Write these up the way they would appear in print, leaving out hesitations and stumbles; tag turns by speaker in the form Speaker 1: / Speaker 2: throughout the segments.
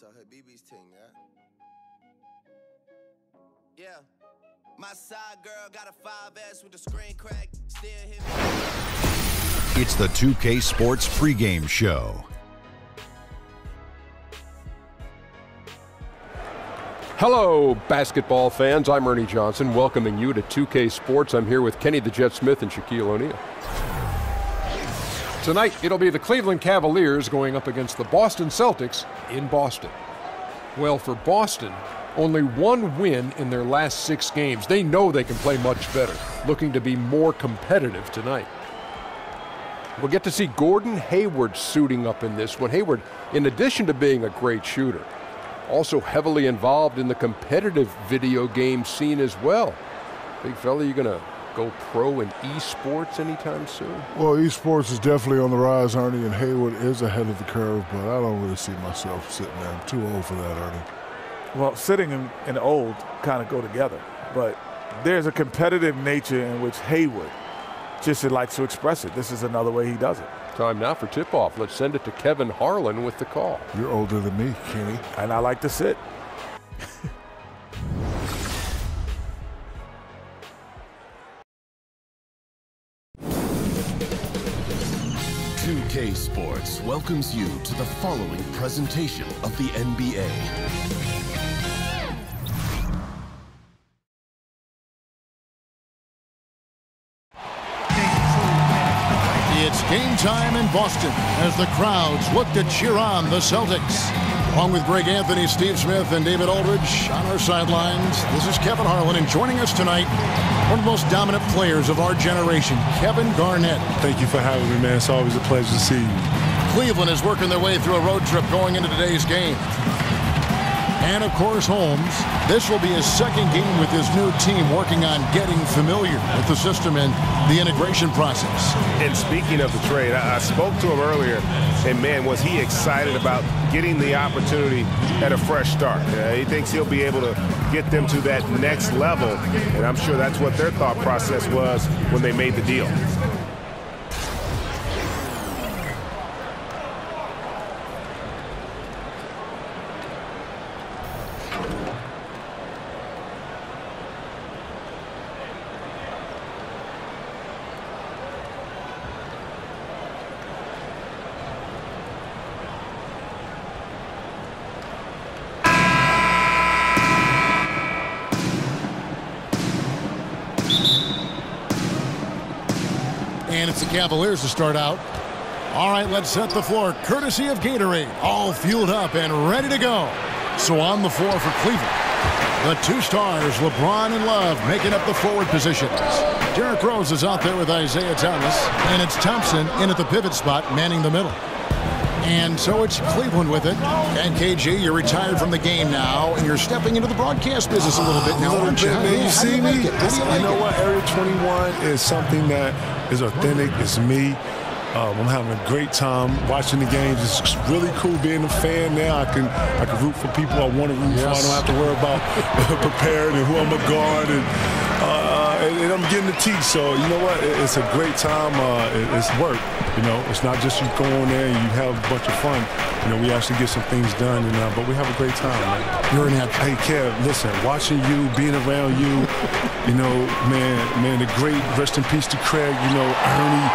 Speaker 1: to her BB's thing, yeah? Yeah. My side girl got a 5S with the screen crack. Still hit me.
Speaker 2: It's the 2K Sports pregame show.
Speaker 3: Hello, basketball fans. I'm Ernie Johnson, welcoming you to 2K Sports. I'm here with Kenny the Jet Smith and Shaquille O'Neal. Tonight, it'll be the Cleveland Cavaliers going up against the Boston Celtics in Boston. Well, for Boston, only one win in their last 6 games. They know they can play much better, looking to be more competitive tonight. We'll get to see Gordon Hayward suiting up in this one. Hayward, in addition to being a great shooter, also heavily involved in the competitive video game scene as well. Big fella, you going to go pro in esports anytime soon?
Speaker 4: Well, esports is definitely on the rise, Ernie, and Hayward is ahead of the curve, but I don't really see myself sitting there. I'm too old for that, Ernie.
Speaker 5: Well, sitting and old kind of go together, but there's a competitive nature in which Hayward just likes to express it. This is another way he does it.
Speaker 3: Time now for tip-off. Let's send it to Kevin Harlan with the call.
Speaker 4: You're older than me, Kenny.
Speaker 5: And I like to sit.
Speaker 6: 2K Sports welcomes you to the following presentation of the NBA.
Speaker 7: It's game time in Boston as the crowds look to cheer on the Celtics. Along with Greg Anthony, Steve Smith, and David Aldridge on our sidelines, this is Kevin Harlan, and joining us tonight, one of the most dominant players of our generation, Kevin Garnett.
Speaker 4: Thank you for having me, man. It's always a pleasure to see you.
Speaker 7: Cleveland is working their way through a road trip going into today's game. And, of course, Holmes. This will be his second game with his new team, working on getting familiar with the system and the integration process.
Speaker 8: And speaking of the trade, I spoke to him earlier, and, man, was he excited about getting the opportunity at a fresh start. He thinks he'll be able to get them to that next level, and I'm sure that's what their thought process was when they made the deal.
Speaker 7: And it's the Cavaliers to start out. All right, let's set the floor. Courtesy of Gatorade. All fueled up and ready to go. So on the floor for Cleveland, the 2 stars, LeBron and Love, making up the forward positions. Derrick Rose is out there with Isaiah Thomas. And it's Thompson in at the pivot spot, manning the middle. And so it's Cleveland with it. And KG, you're retired from the game now, and you're stepping into the broadcast business a little bit now, aren't you?
Speaker 4: Man, you see me?
Speaker 7: You
Speaker 4: know what? Area 21 is something that is authentic. It's me. I'm having a great time watching the games. It's really cool being a fan now. I can root for people I want to root for. I don't have to worry about preparing and who I'm going to guard. And I'm getting to teach. So, you know what? It's a great time. It's work. You know, it's not just you go in there and you have a bunch of fun. You know, we actually get some things done, but we have a great time, man.
Speaker 7: You're an athlete.
Speaker 4: Hey, Kev, listen, watching you, being around you, you know, man, the great, rest in peace to Craig, you know, Ernie,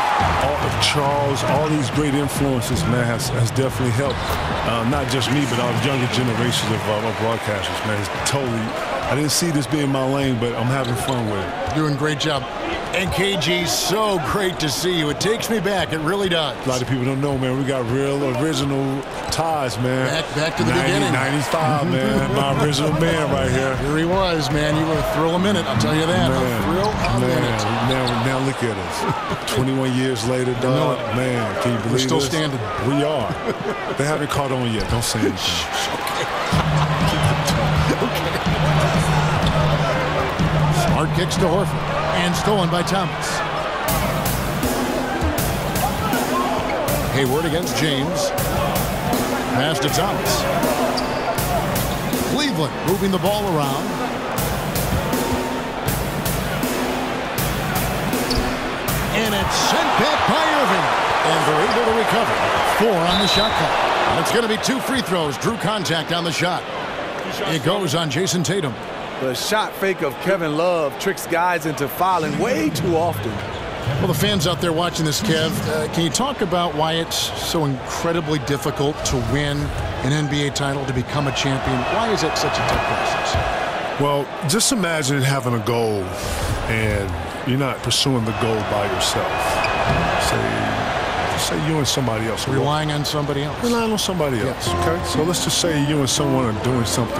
Speaker 4: Charles, all these great influences, man, has definitely helped. Not just me, but our younger generations of broadcasters, man. It's totally, I didn't see this being my lane, but I'm having fun with it.
Speaker 7: Doing a great job. And KG, so great to see you. It takes me back. It really does.
Speaker 4: A lot of people don't know, man. We got real original ties, man.
Speaker 7: Back to the beginning.
Speaker 4: 95, man. My original man right here.
Speaker 7: Here he was, man. You were a thrill a minute, I'll tell you that.
Speaker 4: Man,
Speaker 7: a thrill a minute.
Speaker 4: Now look at us. 21 years later, dog. Man, can you believe
Speaker 7: We're still
Speaker 4: this?
Speaker 7: standing.
Speaker 4: We are. They haven't caught on yet. Don't say anything.
Speaker 7: Okay. Smart kicks to Horford. And stolen by Thomas. Hayward against James. Pass to Thomas. Cleveland moving the ball around. And it's sent back by Irving. And they're able to recover. 4 on the shot clock. It's going to be 2 free throws. Drew contact on the shot. It goes on Jason Tatum.
Speaker 5: The shot fake of Kevin Love tricks guys into fouling way too often.
Speaker 7: Well, the fans out there watching this, Kev, can you talk about why it's so incredibly difficult to win an NBA title, to become a champion? Why is it such a tough process?
Speaker 4: Well, just imagine having a goal and you're not pursuing the goal by yourself. Say you and somebody else.
Speaker 7: Relying on somebody else.
Speaker 4: Relying on somebody else, okay? So let's just say you and someone are doing something,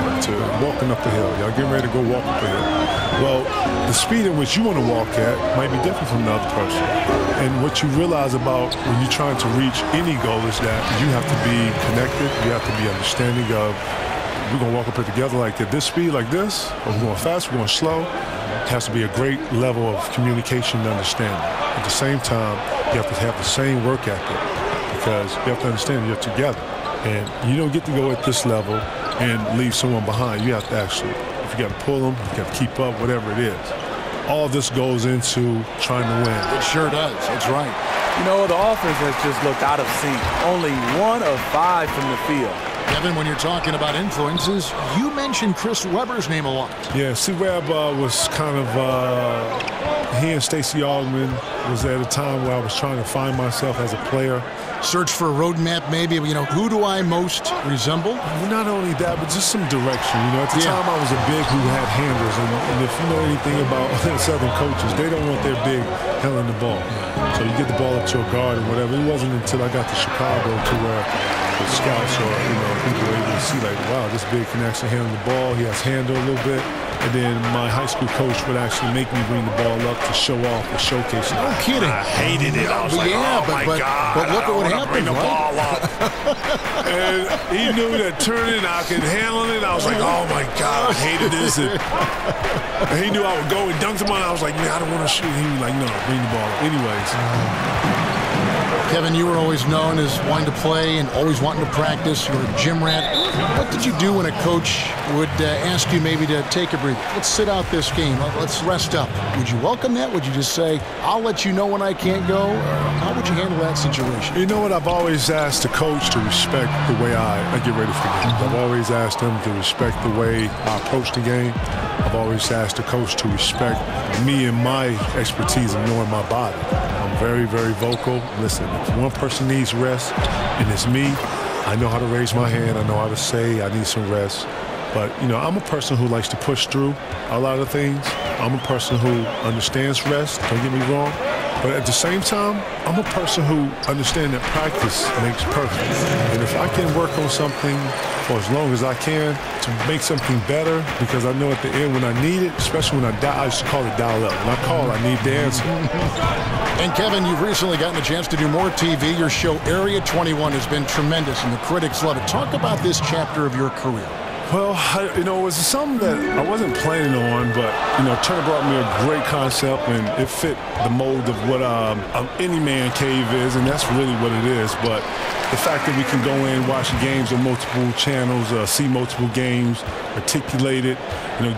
Speaker 4: walking up the hill. Y'all getting ready to go walk up the hill. Well, the speed in which you want to walk at might be different from the other person. And what you realize about when you're trying to reach any goal is that you have to be connected. You have to be understanding of, we're going to walk up here together like at this speed, like this, or we're going fast, we're going slow. It has to be a great level of communication and understanding. At the same time, you have to have the same work ethic because you have to understand you're together. And you don't get to go at this level and leave someone behind. You have to actually, if you got to pull them, you got to keep up, whatever it is. All of this goes into trying to win.
Speaker 7: It sure does. That's right.
Speaker 5: You know, the offense has just looked out of sync. Only 1 of 5 from the field.
Speaker 7: Kevin, when you're talking about influences, you mentioned Chris Webber's name a lot.
Speaker 4: Yeah, C-Web was kind of, he and Stacey Augmon was at a time where I was trying to find myself as a player.
Speaker 7: Search for a roadmap, maybe, who do I most resemble?
Speaker 4: Well, not only that, but just some direction. At the time I was a big who had handles, and if you know anything about Southern coaches, they don't want their big handling the ball. So you get the ball up to a guard or whatever. It wasn't until I got to Chicago to where the scouts or people were able to see like, wow, this big can actually handle the ball. He has handle a little bit. And then my high school coach would actually make me bring the ball up to show off and showcase it.
Speaker 7: No kidding.
Speaker 8: I hated it. I was like, oh my God.
Speaker 7: But look at what happened.
Speaker 8: Bring the ball up.
Speaker 4: And he knew that turning, I could handle it. I was like, oh my God, I hated this. And he knew I would go and dunk him on. I was like, man, I don't want to shoot. He was like, no, bring the ball up. Anyways.
Speaker 7: Kevin, you were always known as wanting to play and always wanting to practice. You were a gym rat. What did you do when a coach would ask you maybe to take a breather? Let's sit out this game. Let's rest up. Would you welcome that? Would you just say, I'll let you know when I can't go? Or how would you handle that situation?
Speaker 4: You know what? I've always asked the coach to respect the way I get ready for games. I've always asked him to respect the way I approach the game. I've always asked the coach to respect me and my expertise of knowing my body. I'm very, very vocal. Listen, if one person needs rest, and it's me, I know how to raise my hand. I know how to say I need some rest. But, I'm a person who likes to push through a lot of things. I'm a person who understands rest, don't get me wrong. But at the same time, I'm a person who understands that practice makes perfect. And if I can work on something for as long as I can to make something better, because I know at the end when I need it, especially when I used to call it dial up. When I call, I need the answer.
Speaker 7: And Kevin, you've recently gotten a chance to do more TV. Your show Area 21 has been tremendous, and the critics love it. Talk about this chapter of your career.
Speaker 4: Well, it was something that I wasn't planning on, but, Turner brought me a great concept, and it fit the mold of what any man cave is, and that's really what it is. But the fact that we can go in, watch games on multiple channels, see multiple games, articulate it,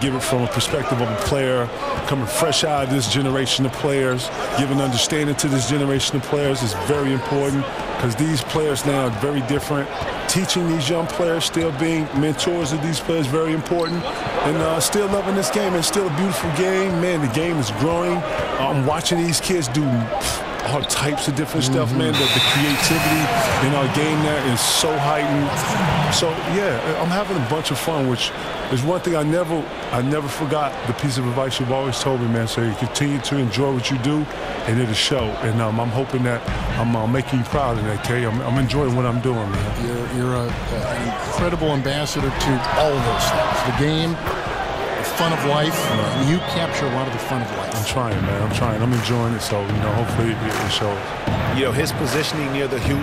Speaker 4: give it from a perspective of a player, coming fresh out of this generation of players, giving understanding to this generation of players is very important because these players now are very different. Teaching these young players, still being mentors of these players, very important. And still loving this game. It's still a beautiful game. Man, the game is growing. I'm watching these kids do all types of different stuff, man. The creativity in our game now is so heightened. So, yeah, I'm having a bunch of fun, which is one thing I never forgot. The piece of advice you've always told me, man. So you continue to enjoy what you do, and it'll show. And I'm hoping that I'm making you proud of that, Kay. I'm enjoying what I'm doing, man.
Speaker 7: You're an incredible ambassador to all of those things. The game, the fun of life, and you capture a lot of the fun of life.
Speaker 4: I'm trying, man. I'm trying. I'm enjoying it, so, hopefully it shows.
Speaker 9: His positioning near the hoop,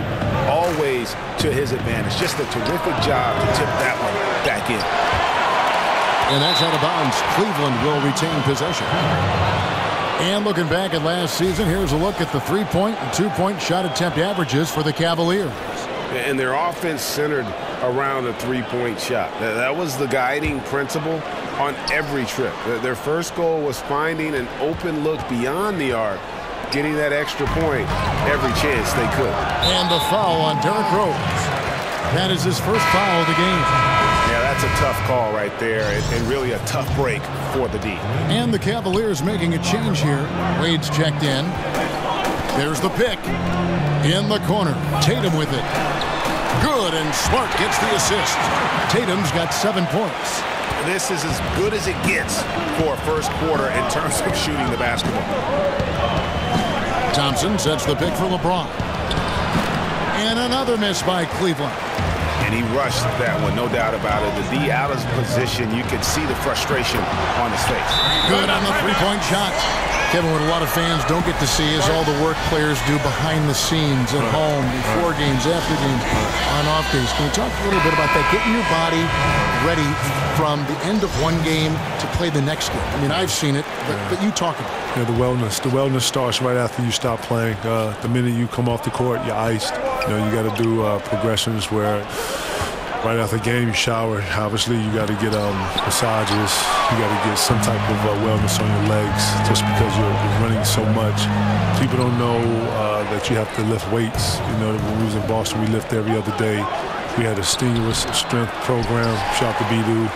Speaker 9: always to his advantage. Just a terrific job to tip that one back in.
Speaker 7: And that's out of bounds. Cleveland will retain possession. And looking back at last season, here's a look at the 3-point and 2-point shot attempt averages for the Cavaliers.
Speaker 8: And their offense centered around a 3-point shot. That was the guiding principle on every trip. Their first goal was finding an open look beyond the arc getting that extra point every chance they could.
Speaker 7: And the foul on Derrick Rose. That is his first foul of the game.
Speaker 8: Yeah, that's a tough call right there, and really a tough break for the D.
Speaker 7: And the Cavaliers making a change here. Wade's checked in. There's the pick. In the corner. Tatum with it. Good, and Smart gets the assist. Tatum's got 7 points.
Speaker 8: This is as good as it gets for a first quarter in terms of shooting the basketball.
Speaker 7: Thompson sets the pick for LeBron. And another miss by Cleveland.
Speaker 8: And he rushed that one, no doubt about it. The D out of position, you could see the frustration on his face.
Speaker 7: Good on the three-point shot. Kevin, what a lot of fans don't get to see is all the work players do behind the scenes, at home, before games, after games, on off days. Can you talk a little bit about that? Getting your body ready from the end of one game to play the next game. I mean, I've seen it, but you talk about it.
Speaker 4: Yeah, the wellness starts right after you stop playing. The minute you come off the court, you're iced. You know, you got to do progressions where right after the game you shower. Obviously, you got to get massages. You got to get some type of wellness on your legs just because you're running so much. People don't know that you have to lift weights. You know, when we was in Boston, we lift every other day. We had a strenuous strength program. Shout out to B-Dude.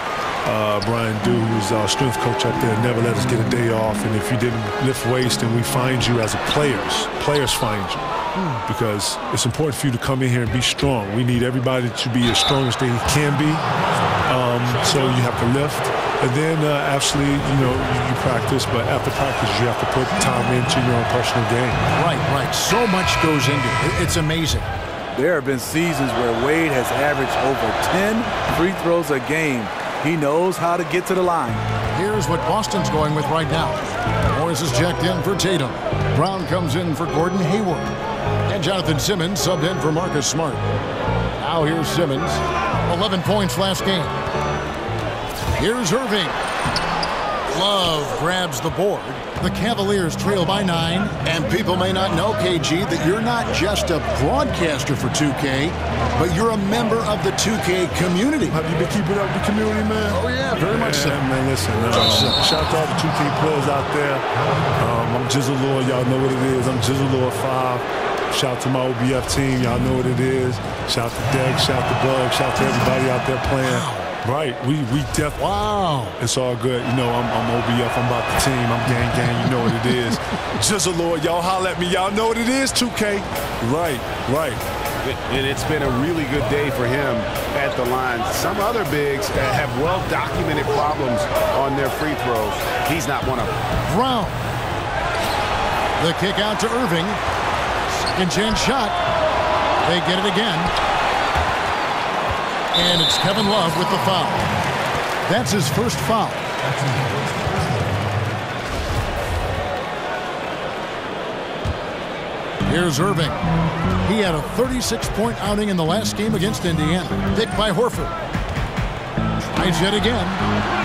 Speaker 4: Brian Dew, who's our strength coach up there, never let us get a day off. And if you didn't lift weights, then we find you as a players find you. Because it's important for you to come in here and be strong. We need everybody to be as strong as they can be. So you have to lift. And then actually, you know, you practice. But after practice, you have to put time into your own personal game.
Speaker 7: Right. So much goes into it. It's amazing.
Speaker 5: There have been seasons where Wade has averaged over 10 free throws a game. He knows how to get to the line.
Speaker 7: Here's what Boston's going with right now. Morris is checked in for Tatum. Brown comes in for Gordon Hayward. And Jonathan Simmons subbed in for Marcus Smart. Now here's Simmons. 11 points last game. Here's Irving. Love grabs the board. The Cavaliers trail by 9. And people may not know, KG, that you're not just a broadcaster for 2K, but you're a member of the 2K community.
Speaker 4: Have you been keeping up with the community, man?
Speaker 7: Oh, yeah, very much so.
Speaker 4: Man, listen, shout out to all the 2K players out there. I'm Jizzle Lord. Y'all know what it is. I'm Jizzle Lord 5. Shout out to my OBF team. Y'all know what it is. Shout out to Deck. Shout out to Bug. Shout out to everybody out there playing. Right, we definitely.
Speaker 7: Wow.
Speaker 4: It's all good. You know, I'm OBF. I'm about the team. I'm gang. You know what it is. Jizzle Lord, y'all holler at me. Y'all know what it is, 2K. Right.
Speaker 8: And it's been a really good day for him at the line. Some other bigs have well-documented problems on their free throws. He's not one of them.
Speaker 7: Brown. The kick out to Irving. Second chance shot. They get it again. And it's Kevin Love with the foul. That's his first foul. Here's Irving. He had a 36-point outing in the last game against Indiana. Picked by Horford. Tries yet again.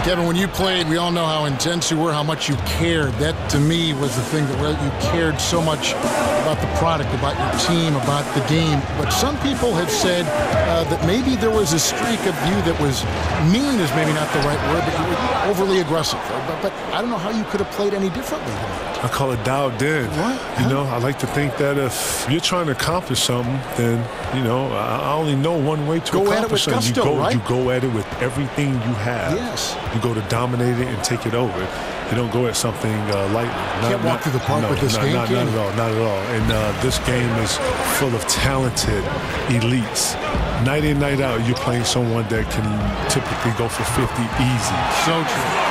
Speaker 7: Kevin, when you played, we all know how intense you were, how much you cared. That, to me, was the thing that you cared so much about the product, about your team, about the game. But some people have said that maybe there was a streak of you that was mean is maybe not the right word, but you were overly aggressive. But I don't know how you could have played any differently than that.
Speaker 4: I call it dialed in.
Speaker 7: What?
Speaker 4: You know, I like to think that if you're trying to accomplish something, then, you know, I only know one way to accomplish something.
Speaker 7: Go at it with gusto, right?
Speaker 4: You go at it with everything you have.
Speaker 7: Yes.
Speaker 4: You go to dominate it and take it over. You don't go at something lightly.
Speaker 7: Can't walk through the park with this game,
Speaker 4: not at all. Not at all. And this game is full of talented elites. Night in, night out, you're playing someone that can typically go for 50 easy.
Speaker 7: So true.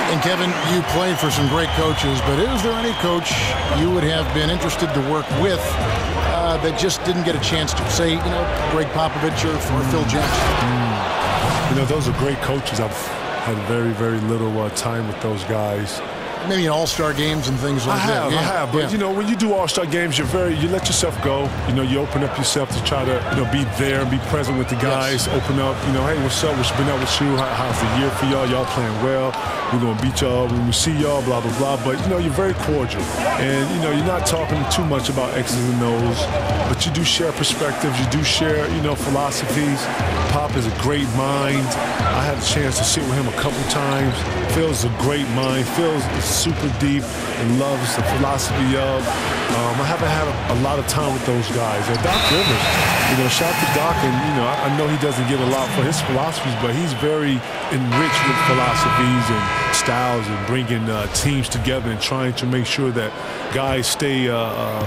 Speaker 7: And Kevin, you played for some great coaches, but is there any coach you would have been interested to work with that just didn't get a chance to? Say, you know, Greg Popovich or Phil Jackson?
Speaker 4: You know, those are great coaches. I've had very, very little time with those guys.
Speaker 7: Maybe in all-star games and things like that.
Speaker 4: I have. But, you know, when you do all-star games, you let yourself go. You know, you open up yourself to try to, you know, be there and be present with the guys. Yes. Open up, you know, hey, what's up? What's been up with you? How's the year for y'all? Y'all playing well. We're going to beat y'all when we see y'all, blah, blah, blah. But, you know, you're very cordial. And, you know, you're not talking too much about X's and O's. But you do share perspectives. You do share, you know, philosophies. Pop is a great mind. I had a chance to sit with him a couple times. Phil's a great mind. Phil's super deep and loves the philosophy of. I haven't had a lot of time with those guys. And Doc Rivers, shout to Doc, and I know he doesn't get a lot for his philosophies, but he's very enriched with philosophies and styles and bringing teams together and trying to make sure that guys stay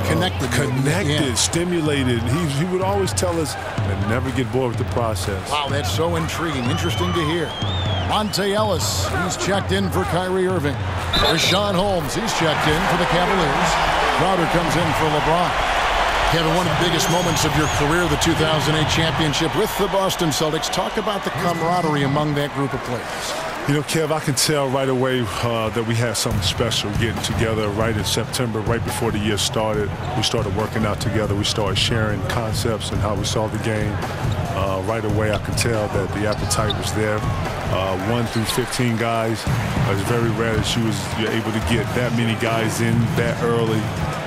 Speaker 4: connected, stimulated. He would always tell us to never get bored with the process.
Speaker 7: Wow, that's so intriguing. Interesting to hear. Monte Ellis, he's checked in for Kyrie Irving. Rashawn Holmes, he's checked in for the Cavaliers. Crowder comes in for LeBron. Kevin, one of the biggest moments of your career, the 2008 championship with the Boston Celtics. Talk about the camaraderie among that group of players.
Speaker 4: Kev, I can tell right away that we had something special getting together right in September, right before the year started. We started working out together. We started sharing concepts and how we saw the game. Right away, I could tell that the appetite was there. 1 through 15 guys. It's very rare that you're able to get that many guys in that early.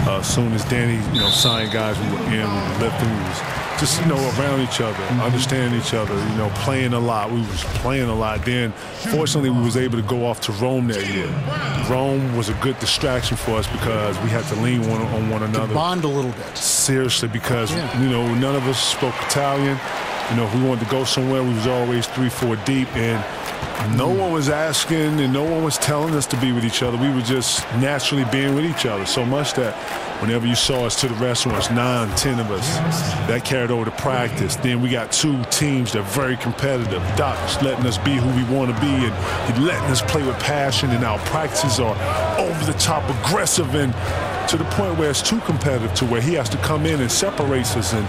Speaker 4: As soon as Danny, signed guys, we were in, we were lifting, we was just, around each other, understanding each other, playing a lot. We was playing a lot. Then, fortunately, we was able to go off to Rome that year. Rome was a good distraction for us because we had to lean on one another.
Speaker 7: To bond a little bit.
Speaker 4: Seriously, because, none of us spoke Italian. If we wanted to go somewhere, we was always 3-4 deep, and no one was asking and no one was telling us to be with each other. We were just naturally being with each other so much that whenever you saw us to the restaurants, 9, 10 of us, that carried over to practice. Then we got 2 teams that are very competitive. Doc's letting us be who we want to be, and he's letting us play with passion, and our practices are over the top, aggressive, and to the point where it's too competitive to where he has to come in and separates us and,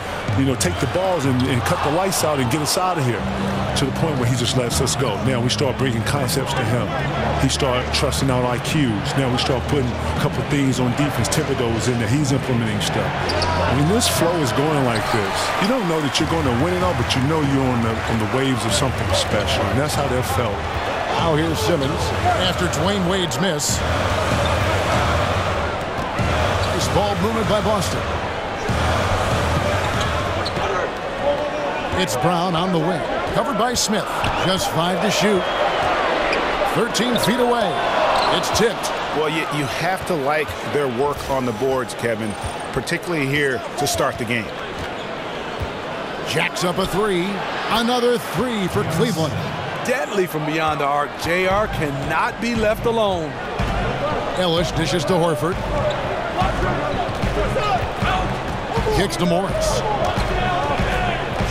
Speaker 4: take the balls and cut the lights out and get us out of here, to the point where he just lets us go. Now we start bringing concepts to him. He started trusting our IQs. Now we start putting a couple of things on defense, Thibodeau's in there. He's implementing stuff. This flow is going like this, you don't know that you're going to win it all, but you're on the waves of something special, and that's how that felt.
Speaker 7: Now here's Simmons after Dwayne Wade's miss. Nice ball movement by Boston. It's Brown on the wing. Covered by Smith. Just 5 to shoot. 13 feet away. It's tipped.
Speaker 9: Well, you have to like their work on the boards, Kevin, particularly here to start the game.
Speaker 7: Jacks up a 3. Another 3 for Cleveland.
Speaker 5: Deadly from beyond the arc. JR cannot be left alone.
Speaker 7: Ellis dishes to Horford. Kicks to Morris.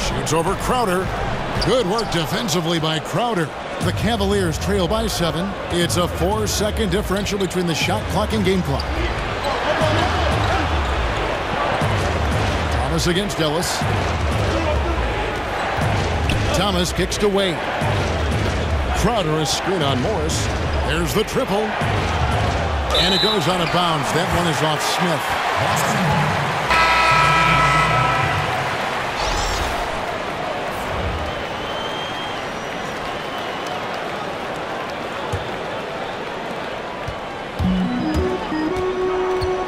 Speaker 7: Shoots over Crowder. Good work defensively by Crowder. The Cavaliers trail by 7. It's a 4-second differential between the shot clock and game clock. Thomas against Ellis. Thomas kicks to Wade. Crowder is screen on Morris. There's the triple. And it goes out of bounds. That one is off Smith.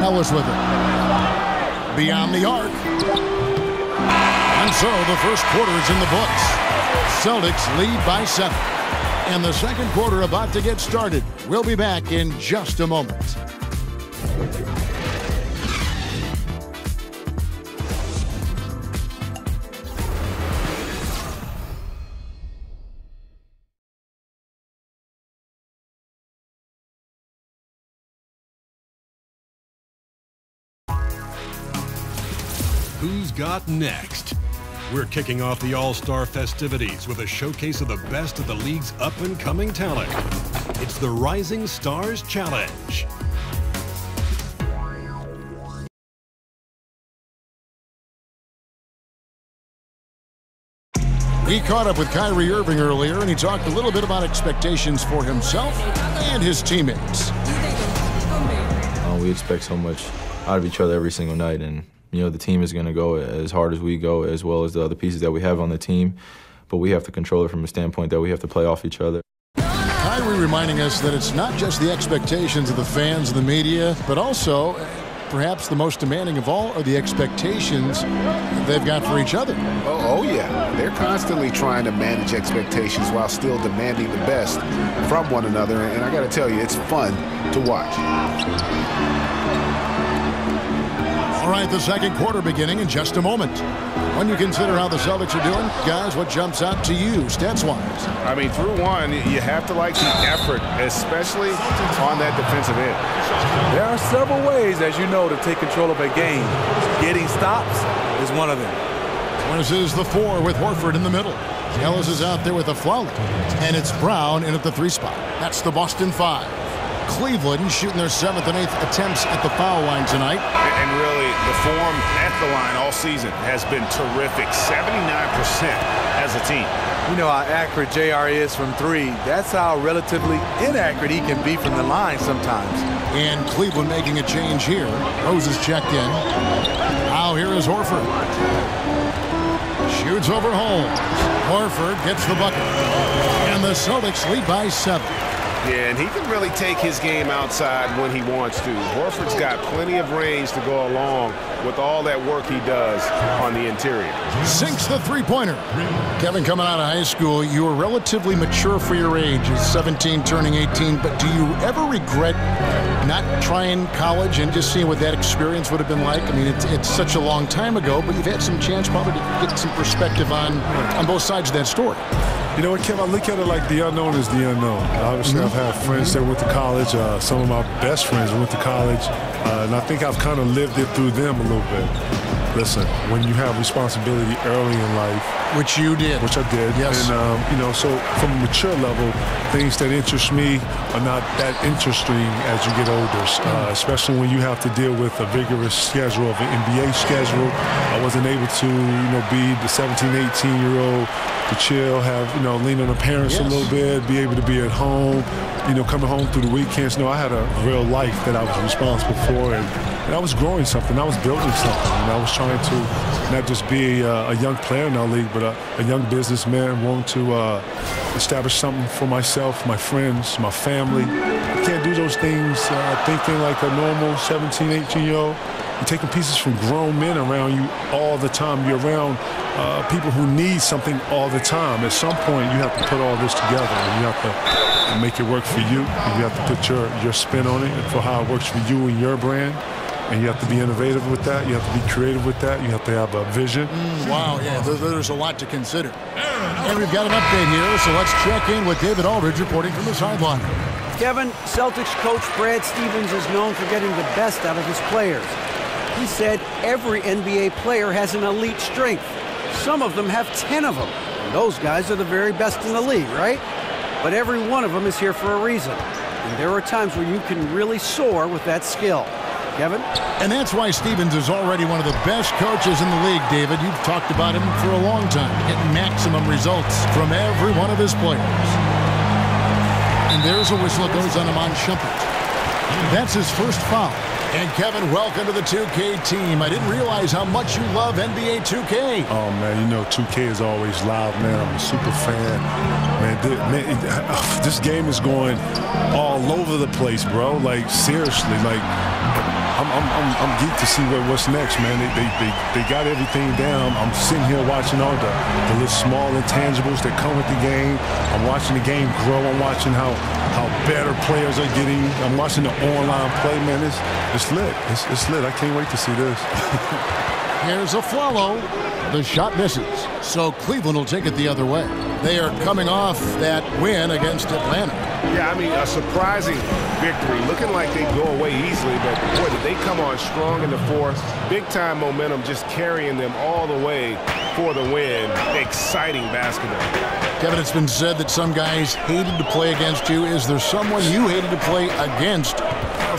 Speaker 7: Ellis with it. Beyond the arc. And so the first quarter is in the books. Celtics lead by 7. And the second quarter about to get started. We'll be back in just a moment.
Speaker 2: Who's got next? We're kicking off the All-Star festivities with a showcase of the best of the league's up-and-coming talent. It's the Rising Stars Challenge.
Speaker 7: We caught up with Kyrie Irving earlier, and he talked a little bit about expectations for himself and his teammates.
Speaker 10: We expect so much out of each other every single night, and the team is going to go as hard as we go, as well as the other pieces that we have on the team. But we have to control it from a standpoint that we have to play off each other.
Speaker 7: Kyrie reminding us that it's not just the expectations of the fans and the media, but also perhaps the most demanding of all are the expectations they've got for each other.
Speaker 9: Oh, yeah. They're constantly trying to manage expectations while still demanding the best from one another. And I got to tell you, it's fun to watch.
Speaker 7: All right, the second quarter beginning in just a moment. When you consider how the Celtics are doing, guys, what jumps out to you, stats-wise?
Speaker 8: I mean, through one, you have to like the effort, especially on that defensive end.
Speaker 5: There are several ways, as you know, to take control of a game. Getting stops is one of them.
Speaker 7: This is the 4 with Horford in the middle. Ellis is out there with a foul, and it's Brown in at the 3 spot. That's the Boston 5. Cleveland shooting their 7th and 8th attempts at the foul line tonight.
Speaker 8: And really, the form at the line all season has been terrific. 79% as a team.
Speaker 5: You know how accurate JR is from 3. That's how relatively inaccurate he can be from the line sometimes.
Speaker 7: And Cleveland making a change here. Rose is checked in. Now here is Horford. Shoots over Holmes. Horford gets the bucket. And the Celtics lead by 7.
Speaker 8: Yeah, and he can really take his game outside when he wants to. Horford's got plenty of range to go along with all that work he does on the interior.
Speaker 7: Sinks the three-pointer. Kevin, coming out of high school, you were relatively mature for your age, 17 turning 18, but do you ever regret not trying college and just seeing what that experience would have been like? I mean, it's such a long time ago, but you've had some chance probably to get some perspective on both sides of that story.
Speaker 4: You know what, Kev, I look at it like the unknown is the unknown. Obviously, I've had friends that went to college. Some of my best friends went to college. And I think I've kind of lived it through them a little bit. Listen, when you have responsibility early in life.
Speaker 7: Which you did.
Speaker 4: Which I did.
Speaker 7: Yes.
Speaker 4: And, you know, so from a mature level, things that interest me are not that interesting as you get older, especially when you have to deal with a vigorous schedule of an NBA schedule. I wasn't able to, you know, be the 17, 18-year-old to chill, have, you know, lean on the parents a little bit, be able to be at home, you know, coming home through the weekends. You know, I had a real life that I was responsible for, and I was growing something. I was building something, and I was trying to not just be a young player in our league, but a young businessman wanting to establish something for myself, my friends, my family. You can't do those things thinking like a normal 17, 18-year-old. You're taking pieces from grown men around you all the time. You're around people who need something all the time. At some point, you have to put all this together, and you have to make it work for you. And you have to put your spin on it and for how it works for you and your brand. And you have to be innovative with that. You have to be creative with that. You have to have a vision.
Speaker 7: Wow, yeah, there's a lot to consider. And we've got an update here, so let's check in with David Aldridge reporting from the sideline.
Speaker 11: Kevin, Celtics coach Brad Stevens is known for getting the best out of his players. He said every NBA player has an elite strength. Some of them have 10 of them. And those guys are the very best in the league, right? But every one of them is here for a reason. And there are times where you can really soar with that skill. Kevin?
Speaker 7: And that's why Stevens is already one of the best coaches in the league, David. You've talked about him for a long time, getting maximum results from every one of his players. And there's a whistle that goes on Iman Shumpert. That's his first foul. And Kevin, welcome to the 2K team. I didn't realize how much you love NBA 2K.
Speaker 4: Oh, man, you know 2K is always loud, man. I'm a super fan. Man, this game is going all over the place, bro. Like, seriously, like, I'm geeked to see what's next, man. They got everything down. I'm sitting here watching all the little small intangibles that come with the game. I'm watching the game grow. I'm watching how better players are getting. I'm watching the online play, man. It's lit. It's lit. I can't wait to see this.
Speaker 7: Here's a follow. The shot misses. So Cleveland will take it the other way. They are coming off that win against Atlanta.
Speaker 8: Yeah, I mean, a surprising victory. Looking like they go away easily, but boy, did they come on strong in the fourth. Big-time momentum just carrying them all the way for the win. Exciting basketball.
Speaker 7: Kevin, it's been said that some guys hated to play against you. Is there someone you hated to play against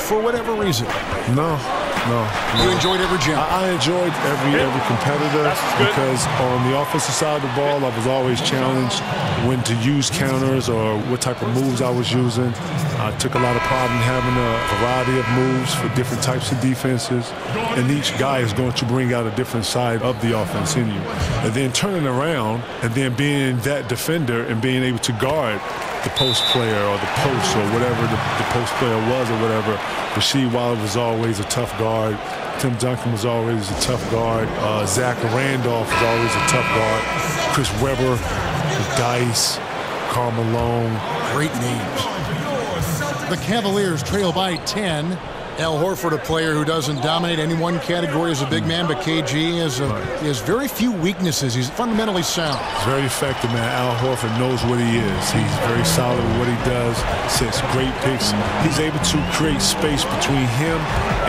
Speaker 7: for whatever reason?
Speaker 4: No.
Speaker 7: You enjoyed every jump.
Speaker 4: I enjoyed every competitor because on the offensive side of the ball, I was always challenged when to use counters or what type of moves I was using. I took a lot of pride in having a variety of moves for different types of defenses, and each guy is going to bring out a different side of the offense in you. And then turning around and then being that defender and being able to guard the post player or the post or whatever the post player was or whatever. Rasheed Wallace was always a tough guard. Tim Duncan was always a tough guard. Zach Randolph was always a tough guard. Chris Webber, Dice, Karl Malone.
Speaker 7: Great names. The Cavaliers trail by 10. Al Horford, a player who doesn't dominate any one category as a big man, but KG has very few weaknesses. He's fundamentally sound.
Speaker 4: He's very effective, man. Al Horford knows what he is. He's very solid with what he does. Sets great picks. He's able to create space between him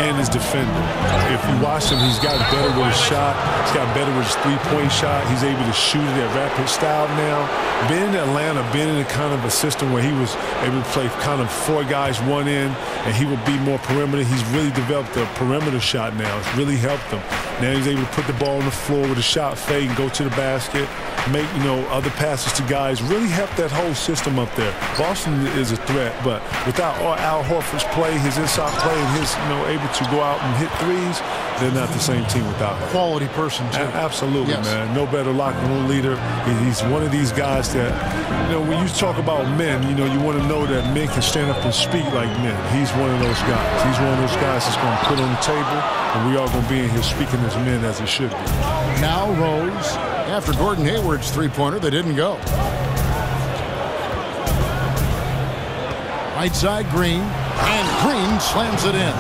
Speaker 4: and his defender. If you watch him, he's gotten better with his shot. He's gotten better with his three-point shot. He's able to shoot it at rapid style now. Being in Atlanta, being in a kind of a system where he was able to play kind of 4 guys, 1 in, and he would be more perimeter. He's really developed a perimeter shot now. It's really helped him. Now he's able to put the ball on the floor with a shot fade and go to the basket, make, other passes to guys. Really helped that whole system up there. Boston is a threat, but without Al Horford's play, his inside play, and his, able to go out and hit threes, they're not the same team without him.
Speaker 7: Quality person, too.
Speaker 4: Absolutely, yes. Man. No better locker room leader. He's one of these guys that, when you talk about men, you want to know that men can stand up and speak like men. He's one of those guys. He's one of those guys that's going to put on the table, and we all going to be in here speaking as men as it should be.
Speaker 7: Now Rose, after Gordon Hayward's three-pointer, they didn't go. Right side, Green, and Green slams it in.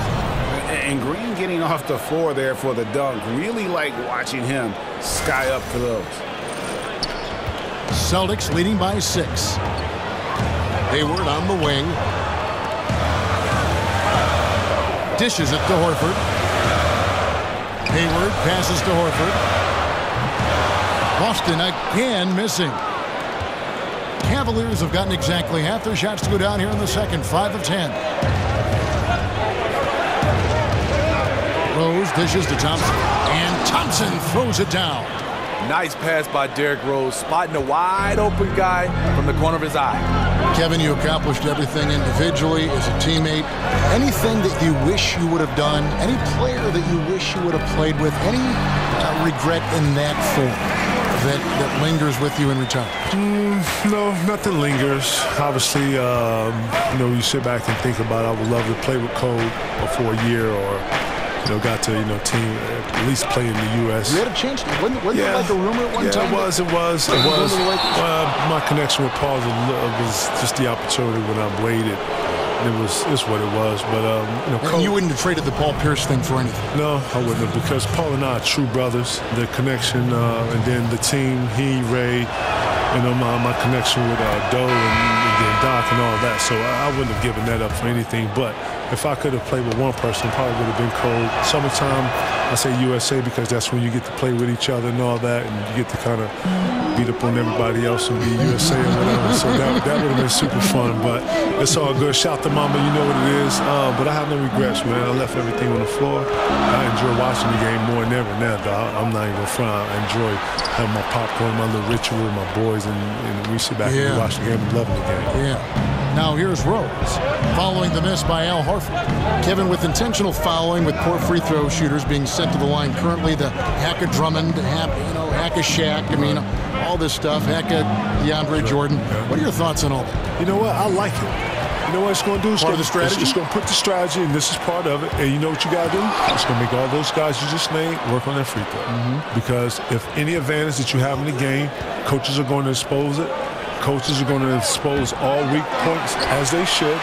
Speaker 9: And Green getting off the floor there for the dunk. Really like watching him sky up for those.
Speaker 7: Celtics leading by 6. Hayward on the wing. Dishes it to Horford. Hayward passes to Horford. Boston again missing. Cavaliers have gotten exactly half their shots to go down here in the second. 5 of 10. Rose dishes to Thompson. And Thompson throws it down.
Speaker 12: Nice pass by Derrick Rose, spotting a wide open guy from the corner of his eye.
Speaker 7: Kevin, you accomplished everything individually as a teammate. Anything that you wish you would have done, any player that you wish you would have played with, any regret in that form that lingers with you in retirement?
Speaker 4: No, nothing lingers. Obviously, you sit back and think about, I would love to play with Cole for a year or got to, team, at least play in the U.S.
Speaker 7: You had a chance. Wasn't there like a rumor at one time?
Speaker 4: It was. My connection with Paul was just the opportunity when I waited. It's what it was. But,
Speaker 7: Cole, you wouldn't have traded the Paul Pierce thing for anything?
Speaker 4: No, I wouldn't have, because Paul and I are true brothers. The connection, and then the team, Ray, my connection with Doe and then Doc and all that. So I wouldn't have given that up for anything. But if I could have played with one person, probably would have been Cole. Summertime, I say USA because that's when you get to play with each other and all that, and you get to kind of beat up on everybody else and be USA or whatever. So that would have been super fun. But it's all good. Shout to Mama, you know what it is. But I have no regrets, man. I left everything on the floor. I enjoy watching the game more than ever now, dog. I'm not even front. I enjoy having my popcorn, my little ritual with my boys, and we sit back and watch the game and loving the game.
Speaker 7: Yeah. Now here's Rose, following the miss by Al Horford. Kevin, with intentional fouling, with poor free throw shooters being sent to the line currently, the hack of Drummond, hack of Shaq, all this stuff, hack of DeAndre Jordan. What are your thoughts on all that?
Speaker 4: You know what? I like it. You know what it's going to do? It's
Speaker 7: part of the strategy?
Speaker 4: It's going to put the strategy, and this is part of it. And you know what you got to do? It's going to make all those guys you just named work on that free throw. Because if any advantage that you have in the game, coaches are going to expose it. Coaches are going to expose all weak points, as they should,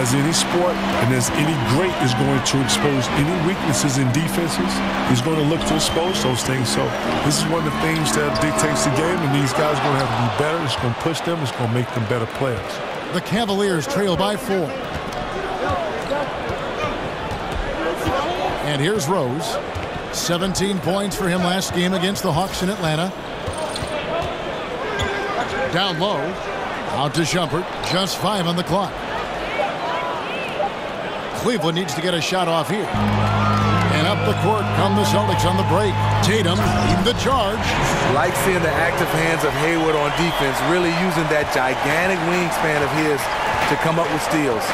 Speaker 4: as any sport, and as any great is going to expose any weaknesses in defenses. He's going to look to expose those things. So this is one of the things that dictates the game, and these guys are going to have to be better. It's going to push them. It's going to make them better players.
Speaker 7: The Cavaliers trail by 4. And here's Rose. 17 points for him last game against the Hawks in Atlanta. Down low, out to Shumpert, just 5 on the clock. Cleveland needs to get a shot off here. And up the court come the Celtics on the break. Tatum leading the charge.
Speaker 12: Like seeing the active hands of Hayward on defense, really using that gigantic wingspan of his to come up with steals.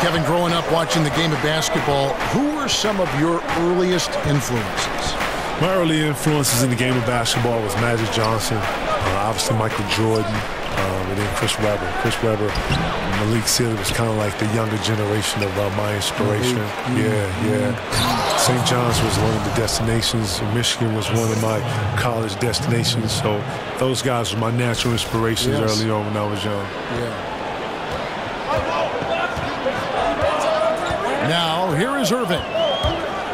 Speaker 7: Kevin, growing up watching the game of basketball, who were some of your earliest influences?
Speaker 4: My early influences in the game of basketball was Magic Johnson. Obviously Michael Jordan, And then Chris Webber. Chris Webber, Malik Sealy was kind of like the younger generation of my inspiration. Yeah. St. John's was one of the destinations. Michigan was one of my college destinations. So those guys were my natural inspirations early on when I was young.
Speaker 7: Now, here is Irving.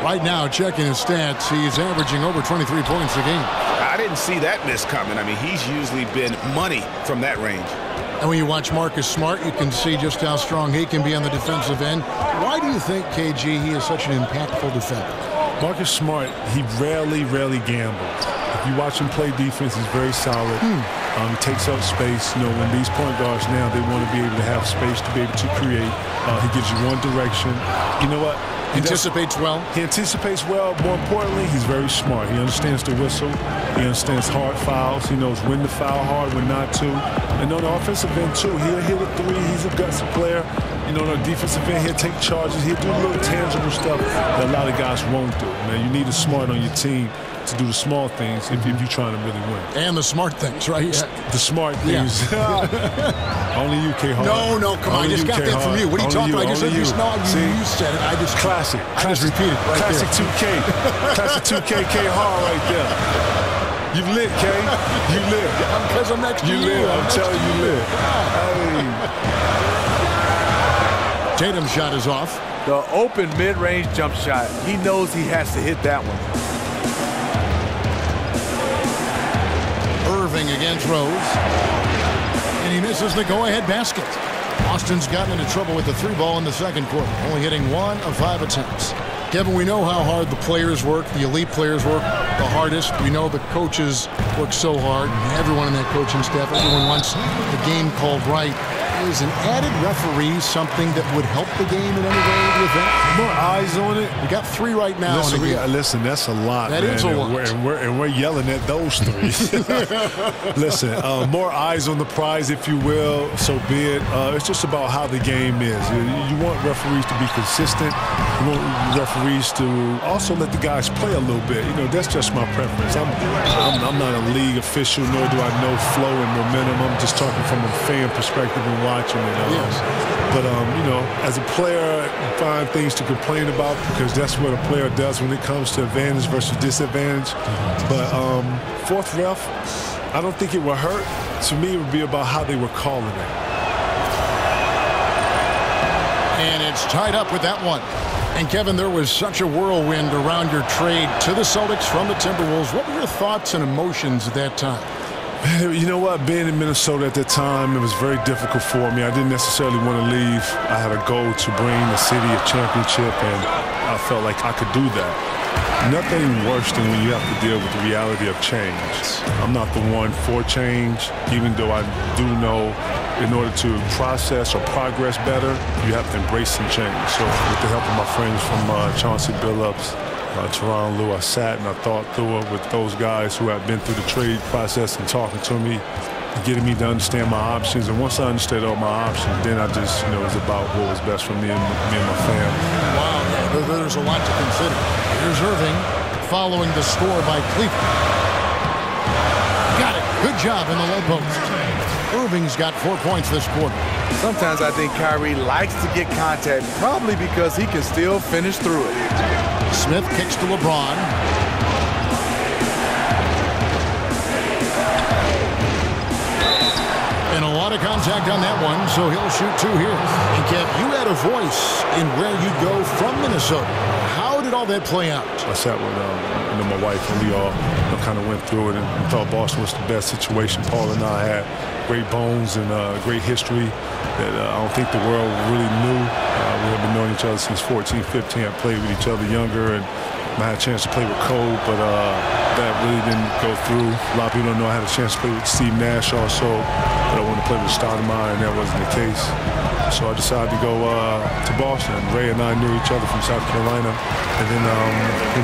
Speaker 7: Right now, checking his stats, he's averaging over 23 points a game.
Speaker 9: I didn't see that miss coming. I mean, he's usually been money from that range.
Speaker 7: And when you watch Marcus Smart, you can see just how strong he can be on the defensive end. Why do you think, KG, he is such an impactful defender?
Speaker 4: Marcus Smart, he rarely gambles. If you watch him play defense, he's very solid. He takes up space. You know, when these point guards now, they want to be able to have space to be able to create. He gives you one direction. You know what?
Speaker 7: He anticipates well.
Speaker 4: He anticipates well. More importantly, he's very smart. He understands the whistle. He understands hard fouls. He knows when to foul hard, when not to. And on the offensive end, too, he'll hit a three. He's a gutsy player. You know, on the defensive end, he'll take charges. He'll do little tangible stuff that a lot of guys won't do. Man, you need a smart on your team to do the small things if you're trying to really win.
Speaker 7: And the smart things, right?
Speaker 4: The smart things. Only you, K-Hard.
Speaker 7: No, come on. I just got that from you. What are you talking about? I just said you said it. I just
Speaker 4: classic.
Speaker 7: I just repeated it right
Speaker 4: Classic
Speaker 7: there.
Speaker 4: 2K. Classic 2K K-Hard right there. You lit, K. You lit.
Speaker 7: Because I'm next to you.
Speaker 4: You lit. I'm telling you, lit. Hey.
Speaker 7: Tatum's shot is off.
Speaker 5: The open mid-range jump shot. He knows he has to hit that one.
Speaker 7: Irving against Rose. And he misses the go-ahead basket. Boston's gotten into trouble with the three ball in the second quarter, only hitting 1 of 5 attempts. Kevin, we know how hard the players work, the elite players work the hardest. We know the coaches work so hard. Everyone in that coaching staff, everyone wants the game called right. Is an added referee something that would help the game in any way with that?
Speaker 4: More eyes on it.
Speaker 7: We got 3 right now.
Speaker 4: Listen, that's a lot,
Speaker 7: That
Speaker 4: man.
Speaker 7: is a lot.
Speaker 4: And we're yelling at those 3. Listen, more eyes on the prize, if you will, so be it. It's just about how the game is. You want referees to be consistent. You want referees to also let the guys play a little bit. You know, that's just my preference. I'm not a league official, nor do I know flow and momentum. I'm just talking from a fan perspective and watching it. But, you know, as a player, you find things to complain about because that's what a player does when it comes to advantage versus disadvantage. But fourth ref, I don't think it would hurt. To me, it would be about how they were calling it.
Speaker 7: And it's tied up with that one. And, Kevin, there was such a whirlwind around your trade to the Celtics from the Timberwolves. What were your thoughts and emotions at that time?
Speaker 4: You know what? Being in Minnesota at that time, it was very difficult for me. I didn't necessarily want to leave. I had a goal to bring the city a championship, and I felt like I could do that. Nothing worse than when you have to deal with the reality of change. I'm not the one for change, even though I do know in order to process or progress better, you have to embrace some change. So with the help of my friends from Chauncey Billups, Teron Lue, I sat and I thought through it with those guys who had been through the trade process and talking to me, getting me to understand my options. And once I understood all my options, then I just, you know, it was about what was best for me and my family.
Speaker 7: Wow, yeah, there's a lot to consider. Here's Irving following the score by Cleveland. Got it. Good job in the low post. Irving's got 4 points this quarter.
Speaker 12: Sometimes I think Kyrie likes to get contact, probably because he can still finish through it.
Speaker 7: Smith kicks to LeBron. And a lot of contact on that one, so he'll shoot 2 here. And Kev, you had a voice in where you'd go from Minnesota. How did all that play out?
Speaker 4: I sat with my wife, and we all kind of went through it and thought Boston was the best situation. Paul and I had great bones and great history that I don't think the world really knew. We have been knowing each other since 14, 15. I played with each other younger, and I had a chance to play with Cole, but that really didn't go through. A lot of people don't know I had a chance to play with Steve Nash also, but I wanted to play with Stoudemire, and that wasn't the case. So I decided to go to Boston. Ray and I knew each other from South Carolina. And then,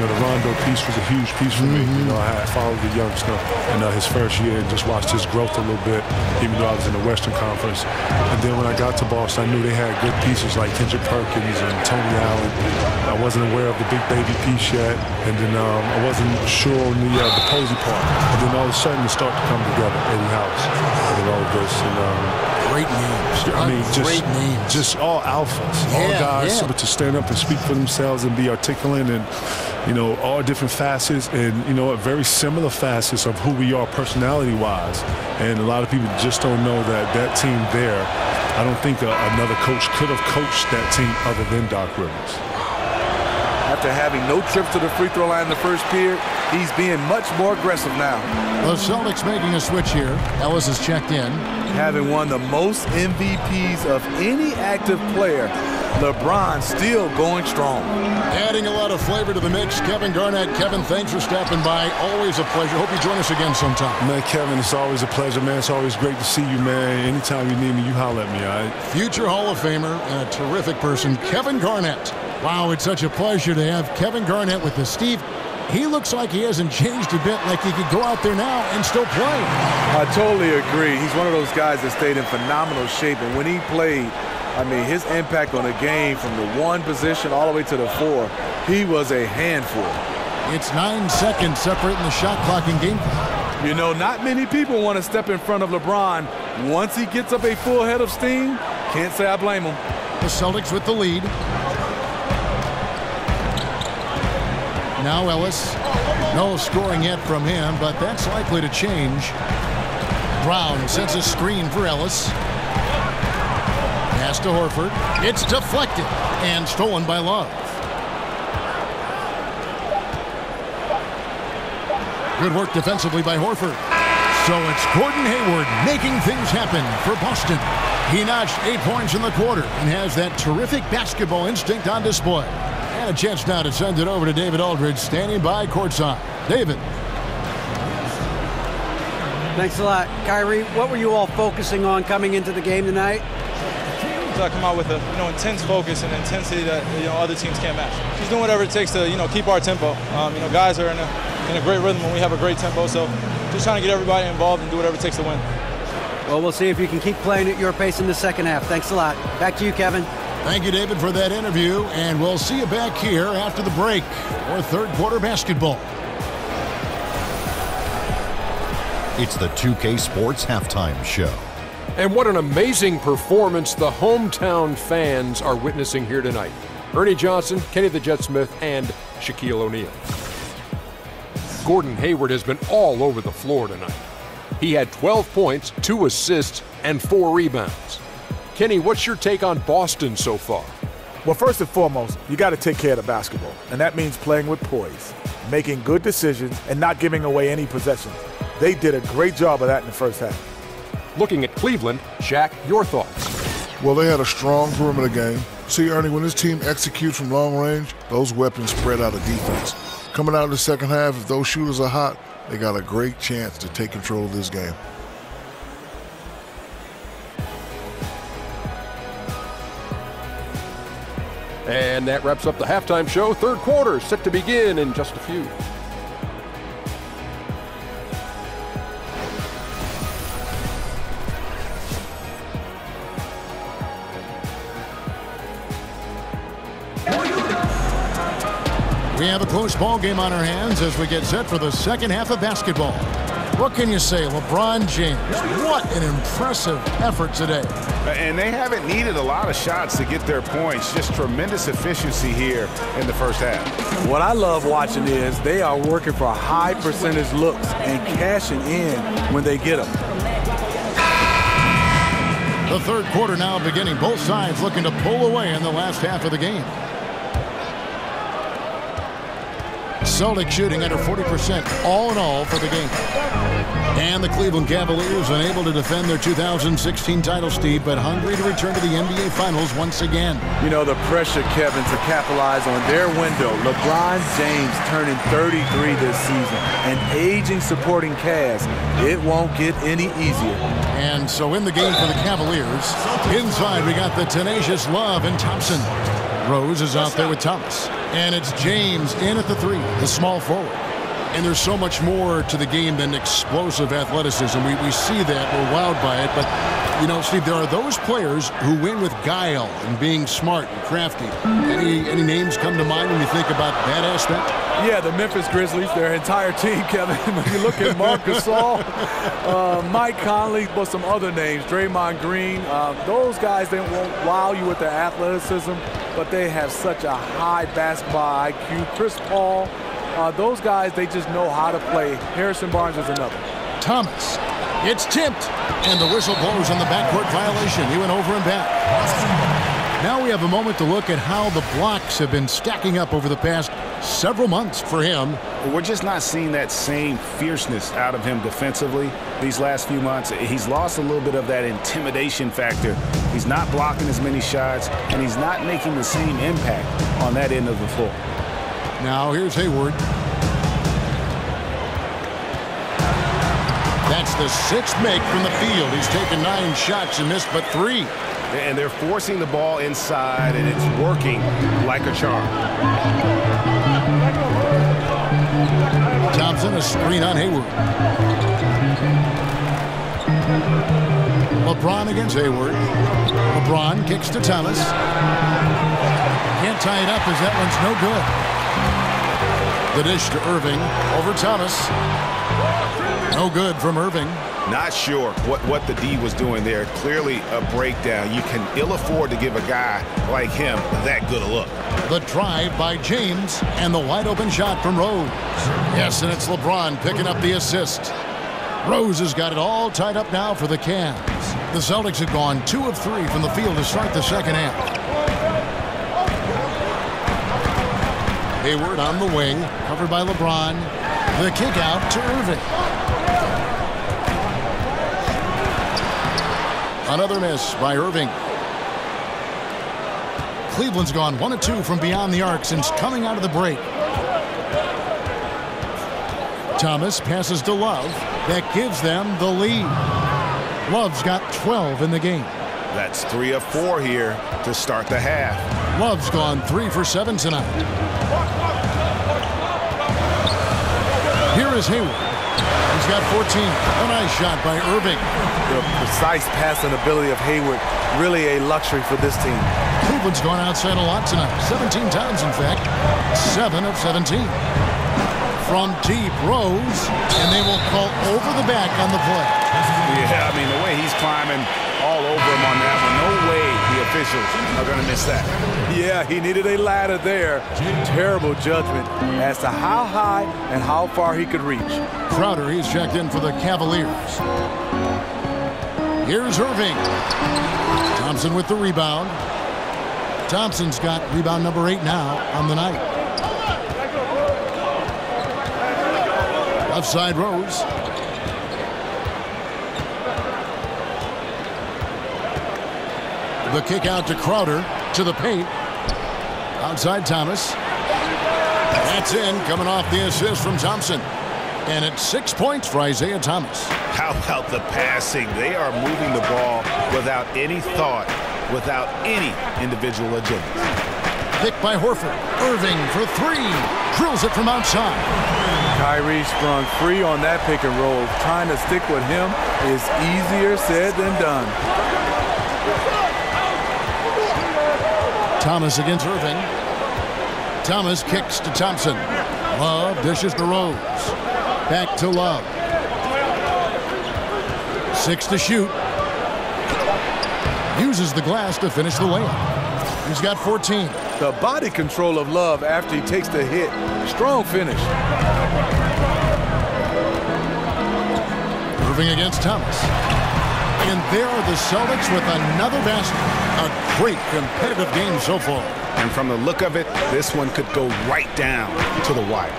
Speaker 4: the Rondo piece was a huge piece for me. I had followed the youngster in his first year and just watched his growth a little bit, even though I was in the Western Conference. And then when I got to Boston, I knew they had good pieces like Kendrick Perkins and Tony Allen. I wasn't aware of the Big Baby piece yet. And then I wasn't sure on the Posey part. And then all of a sudden it started to come together. Eddie House and all of this. And,
Speaker 7: great names.
Speaker 4: I mean,
Speaker 7: great names.
Speaker 4: Just all alphas, all guys able to stand up and speak for themselves and be articulate, and all different facets, and very similar facets of who we are personality-wise. And a lot of people just don't know that team there. I don't think another coach could have coached that team other than Doc Rivers.
Speaker 12: After having no trips to the free throw line in the first period, he's being much more aggressive now.
Speaker 7: The Celtics making a switch here. Ellis has checked in.
Speaker 12: Having won the most MVPs of any active player, LeBron still going strong.
Speaker 7: Adding a lot of flavor to the mix, Kevin Garnett. Kevin, thanks for stopping by. Always a pleasure. Hope you join us again sometime.
Speaker 4: Man, Kevin, it's always a pleasure, man. It's always great to see you, man. Anytime you need me, you holler at me, all right?
Speaker 7: Future Hall of Famer and a terrific person, Kevin Garnett. Wow, it's such a pleasure to have Kevin Garnett with us. Steve, he looks like he hasn't changed a bit, like he could go out there now and still play.
Speaker 12: I totally agree. He's one of those guys that stayed in phenomenal shape, and when he played, I mean, his impact on the game from the 1 position all the way to the 4, he was a handful.
Speaker 7: It's 9 seconds separating the shot clock and game clock.
Speaker 12: Not many people want to step in front of LeBron. Once he gets up a full head of steam, can't say I blame him.
Speaker 7: The Celtics with the lead. Now Ellis. No scoring yet from him, but that's likely to change. Brown sends a screen for Ellis. Pass to Horford. It's deflected and stolen by Love. Good work defensively by Horford. So it's Gordon Hayward making things happen for Boston. He notched 8 points in the quarter and has that terrific basketball instinct on display. And a chance now to send it over to David Aldridge, standing by courtside. David.
Speaker 11: Thanks a lot. Kyrie, what were you all focusing on coming into the game tonight?
Speaker 13: I come out with a intense focus and intensity that other teams can't match. Just doing whatever it takes to keep our tempo. Guys are in a great rhythm when we have a great tempo, so just trying to get everybody involved and do whatever it takes to win.
Speaker 11: Well, we'll see if you can keep playing at your pace in the second half. Thanks a lot. Back to you, Kevin.
Speaker 7: Thank you, David, for that interview, and we'll see you back here after the break for third quarter basketball.
Speaker 14: It's the 2K Sports Halftime Show.
Speaker 3: And what an amazing performance the hometown fans are witnessing here tonight. Ernie Johnson, Kenny the Jet Smith, and Shaquille O'Neal. Gordon Hayward has been all over the floor tonight. He had 12 points, 2 assists, and 4 rebounds. Kenny, what's your take on Boston so far?
Speaker 5: Well, first and foremost, you got to take care of the basketball, and that means playing with poise, making good decisions, and not giving away any possessions. They did a great job of that in the first half.
Speaker 3: Looking at Cleveland, Shaq, your thoughts?
Speaker 15: Well, they had a strong perimeter game. See, Ernie, when this team executes from long range, those weapons spread out of defense. Coming out in the second half, if those shooters are hot, they got a great chance to take control of this game.
Speaker 3: And that wraps up the halftime show. Third quarter set to begin in just a few.
Speaker 7: We have a close ball game on our hands as we get set for the second half of basketball. What can you say, LeBron James? What an impressive effort today.
Speaker 8: And they haven't needed a lot of shots to get their points. Just tremendous efficiency here in the first half.
Speaker 12: What I love watching is they are working for high percentage looks and cashing in when they get them.
Speaker 7: The third quarter now beginning. Both sides looking to pull away in the last half of the game. Celtics shooting under 40% all in all for the game. And the Cleveland Cavaliers unable to defend their 2016 title, Steve, but hungry to return to the NBA Finals once again.
Speaker 12: You know, the pressure, Kevin, to capitalize on their window. LeBron James turning 33 this season. An aging supporting cast. It won't get any easier.
Speaker 7: And so in the game for the Cavaliers, inside we got the tenacious Love and Thompson. Rose is out there with Thomas. And it's James in at the 3, the small forward. And there's so much more to the game than explosive athleticism. We see that. We're wowed by it. But, you know, Steve, there are those players who win with guile and being smart and crafty. Any names come to mind when you think about that aspect?
Speaker 12: Yeah, the Memphis Grizzlies, their entire team, Kevin. When you look at Marc Gasol, Mike Conley, but some other names, Draymond Green, those guys, they won't wow you with their athleticism, but they have such a high basketball IQ. Chris Paul, those guys, they just know how to play. Harrison Barnes is another.
Speaker 7: Thomas, it's tipped, and the whistle blows on the backcourt violation. He went over and back. Now we have a moment to look at how the blocks have been stacking up over the past several months for him.
Speaker 9: We're just not seeing that same fierceness out of him defensively these last few months. He's lost a little bit of that intimidation factor. He's not blocking as many shots, and he's not making the same impact on that end of the floor.
Speaker 7: Now here's Hayward. That's the 6th make from the field. He's taken 9 shots and missed but 3.
Speaker 8: And they're forcing the ball inside, and it's working like a charm.
Speaker 7: Thompson, a screen on Hayward. LeBron against Hayward. LeBron kicks to Thomas. Can't tie it up as that one's no good. The dish to Irving over Thomas. No good from Irving.
Speaker 8: Not sure what the D was doing there. Clearly a breakdown. You can ill afford to give a guy like him that good a look.
Speaker 7: The drive by James and the wide open shot from Rose. Yes, and it's LeBron picking up the assist. Rose has got it all tied up now for the Cavs. The Celtics have gone 2 of 3 from the field to start the second half. Hayward on the wing, covered by LeBron. The kick out to Irving. Another miss by Irving. Cleveland's gone 1 of 2 from beyond the arc since coming out of the break. Thomas passes to Love. That gives them the lead. Love's got 12 in the game.
Speaker 8: That's 3 of 4 here to start the half.
Speaker 7: Love's gone 3 for 7 tonight. Here is Hayward. He's got 14. A nice shot by Irving.
Speaker 12: The precise passing ability of Hayward, really a luxury for this team.
Speaker 7: Cleveland's gone outside a lot tonight. 17 times, in fact. 7 of 17. From deep, Rose, and they will call over the back on the play.
Speaker 8: Yeah, I mean, the way he's climbing all over him on that one, no way the officials are going to miss that.
Speaker 12: Yeah, he needed a ladder there. Terrible judgment as to how high and how far he could reach.
Speaker 7: Crowder, he's checked in for the Cavaliers. Here's Irving. Thompson with the rebound. Thompson's got rebound number 8 now on the night. Left side Rose. The kick out to Crowder to the paint. Outside Thomas. That's in, coming off the assist from Thompson. And it's 6 points for Isaiah Thomas.
Speaker 8: How about the passing? They are moving the ball without any thought, without any individual agenda.
Speaker 7: Pick by Horford. Irving for 3. Drills it from outside.
Speaker 12: Kyrie sprung free on that pick and roll. Trying to stick with him is easier said than done.
Speaker 7: Thomas against Irving. Thomas kicks to Thompson. Love dishes to Rose. Back to Love. 6 to shoot. Uses the glass to finish the layup. He's got 14.
Speaker 12: The body control of Love after he takes the hit. Strong finish.
Speaker 7: Irving against Thomas. And there are the Celtics with another basket. A great competitive game so far.
Speaker 8: And from the look of it, this one could go right down to the wire.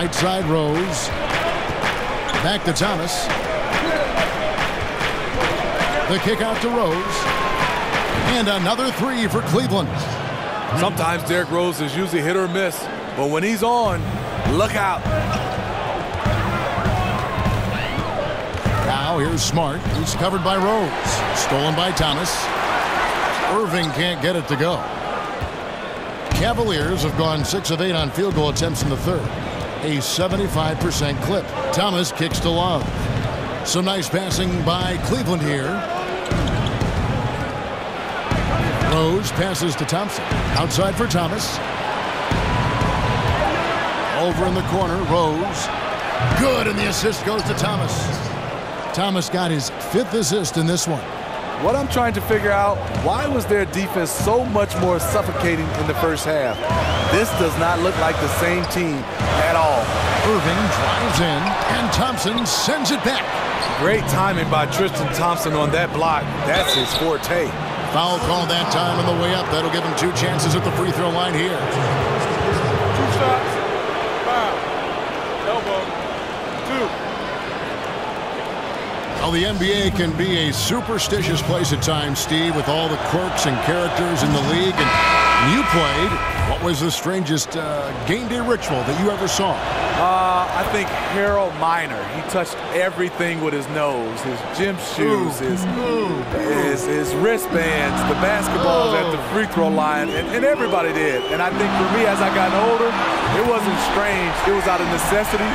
Speaker 7: Right side, Rose. Back to Thomas. The kick out to Rose. And another three for Cleveland.
Speaker 12: Sometimes Derrick Rose is usually hit or miss, but when he's on, look out.
Speaker 7: Now here's Smart. He's covered by Rose. Stolen by Thomas. Irving can't get it to go. Cavaliers have gone 6 of 8 on field goal attempts in the third. A 75% clip. Thomas kicks to Love. Some nice passing by Cleveland here. Rose passes to Thompson. Outside for Thomas. Over in the corner, Rose. Good, and the assist goes to Thomas. Thomas got his 5th assist in this one.
Speaker 12: What I'm trying to figure out, why was their defense so much more suffocating in the first half? This does not look like the same team at all.
Speaker 7: Irving drives in, and Thompson sends it back.
Speaker 12: Great timing by Tristan Thompson on that block. That's his forte.
Speaker 7: Foul call that time on the way up. That'll give him 2 chances at the free throw line here.
Speaker 12: 2 shots. Foul. Elbow. 2.
Speaker 7: Well, the NBA can be a superstitious place at times, Steve, with all the quirks and characters in the league. And you played. What was the strangest game day ritual that you ever saw?
Speaker 12: I think Harold Miner. He touched everything with his nose, his gym shoes, his wristbands, the basketballs at the free throw line, and everybody did. And I think for me, as I got older, it wasn't strange. It was out of necessity.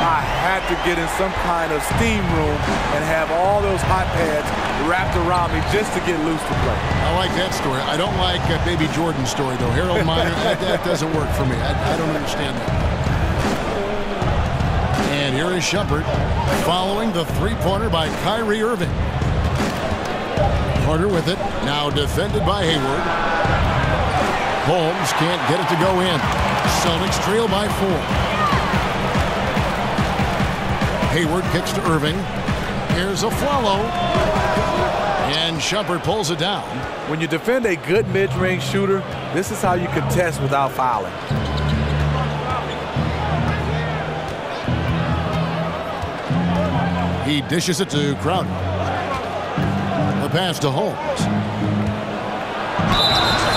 Speaker 12: I had to get in some kind of steam room and have all those hot pads wrapped around me just to get loose to play.
Speaker 7: I like that story. I don't like Baby Jordan's story, though. Harold Miner, that doesn't work for me. I don't understand that. And here is Shumpert following the three-pointer by Kyrie Irving. Carter with it. Now defended by Hayward. Holmes can't get it to go in. Celtics trail by 4. Hayward kicks to Irving. Here's a follow. And Shumpert pulls it down.
Speaker 12: When you defend a good mid-range shooter, this is how you contest without fouling.
Speaker 7: He dishes it to Crowder. The pass to Holmes.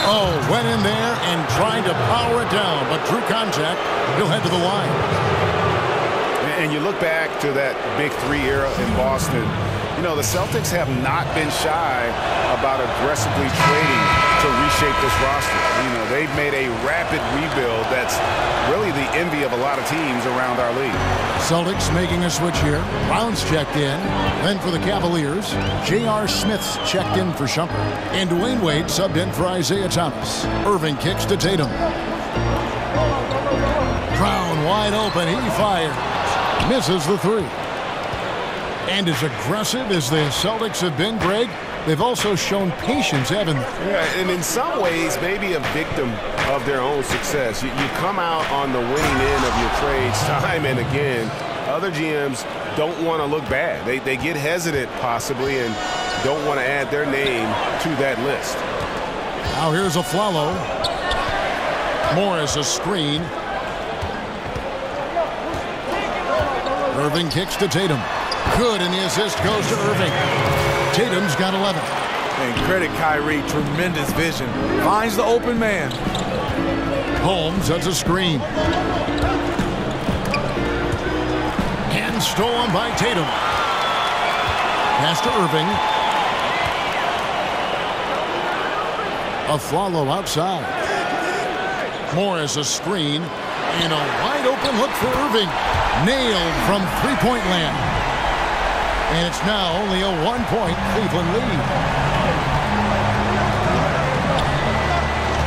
Speaker 7: Oh, went in there and tried to power it down, but true contact. He'll head to the line.
Speaker 8: And you look back to that Big 3 era in Boston. You know, the Celtics have not been shy about aggressively trading to reshape this roster. You know, they've made a rapid rebuild that's really the envy of a lot of teams around our league.
Speaker 7: Celtics making a switch here. Brown's checked in. Then for the Cavaliers, J.R. Smith's checked in for Shumpert. And Dwayne Wade subbed in for Isaiah Thomas. Irving kicks to Tatum. Brown wide open. He fires. Misses the 3. And as aggressive as the Celtics have been, Greg, they've also shown patience, haven't they?
Speaker 8: Yeah, and in some ways, maybe a victim of their own success. You come out on the winning end of your trades time and again. Other GMs don't want to look bad. They get hesitant, possibly, and don't want to add their name to that list.
Speaker 7: Now here's a Flalo. Morris a screen. Irving kicks to Tatum. Good, and the assist goes to Irving. Tatum's got 11.
Speaker 12: And credit Kyrie, tremendous vision. Finds the open man.
Speaker 7: Holmes, that's a screen. And stolen by Tatum. Pass to Irving. A follow outside. Morris a screen. And a wide open look for Irving. Nailed from three-point land. And it's now only a 1-point Cleveland lead.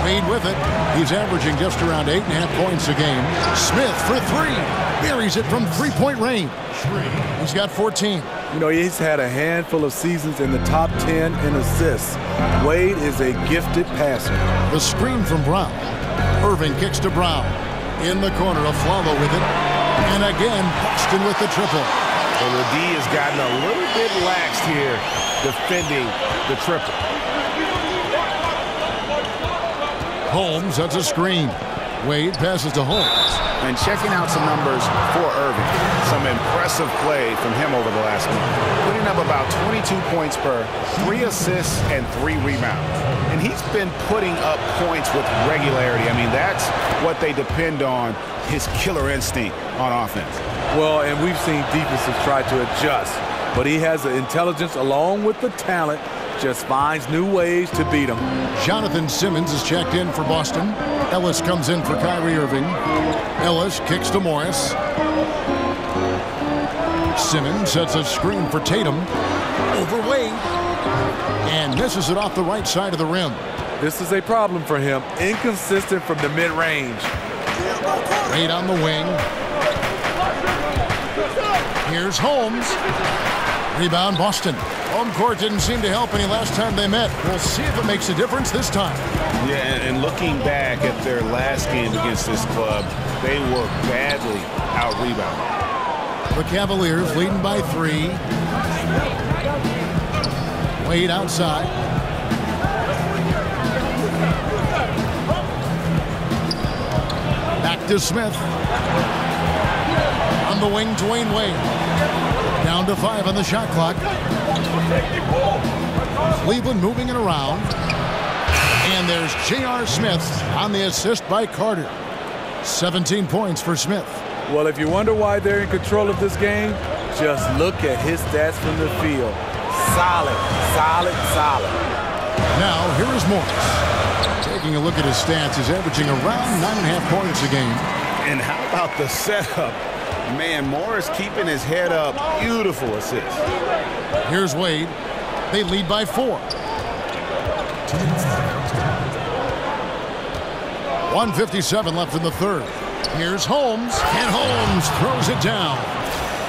Speaker 7: Wade with it. He's averaging just around 8.5 points a game. Smith for 3. Buries it from three-point range. He's got 14.
Speaker 12: You know, he's had a handful of seasons in the top 10 in assists. Wade is a gifted passer.
Speaker 7: The screen from Brown. Irving kicks to Brown. In the corner, a Flalo with it. And again, Boston with the triple.
Speaker 8: And the D has gotten a little bit laxed here defending the triple.
Speaker 7: Holmes, that's a screen. Wade passes to Holmes.
Speaker 9: And checking out some numbers for Irving. Some impressive play from him over the last month. Putting up about 22 points per, 3 assists, and 3 rebounds. And he's been putting up points with regularity. I mean, that's what they depend on, his killer instinct on offense.
Speaker 12: Well, and we've seen defenses try to adjust. But he has the intelligence along with the talent, just finds new ways to beat them.
Speaker 7: Jonathan Simmons is checked in for Boston. Ellis comes in for Kyrie Irving. Ellis kicks to Morris. Simmons sets a screen for Tatum. Over Wade. And misses it off the right side of the rim.
Speaker 12: This is a problem for him. Inconsistent from the mid-range.
Speaker 7: Wade on the wing. Here's Holmes. Rebound Boston. Home court didn't seem to help any last time they met. We'll see if it makes a difference this time.
Speaker 8: Yeah, and looking back at their last game against this club, they were badly out-rebounded.
Speaker 7: The Cavaliers leading by 3. Wade outside. Back to Smith. On the wing, Dwayne Wade. Down to 5 on the shot clock. Cleveland moving it around. And there's J.R. Smith on the assist by Carter. 17 points for Smith.
Speaker 12: Well, if you wonder why they're in control of this game, just look at his stats from the field. Solid, solid, solid.
Speaker 7: Now, here is Morris. Taking a look at his stats, he's averaging around 9.5 points a game.
Speaker 8: And how about the setup? Man, Morris keeping his head up. Beautiful assist.
Speaker 7: Here's Wade. They lead by 4. 1:57 left in the third. Here's Holmes. And Holmes throws it down.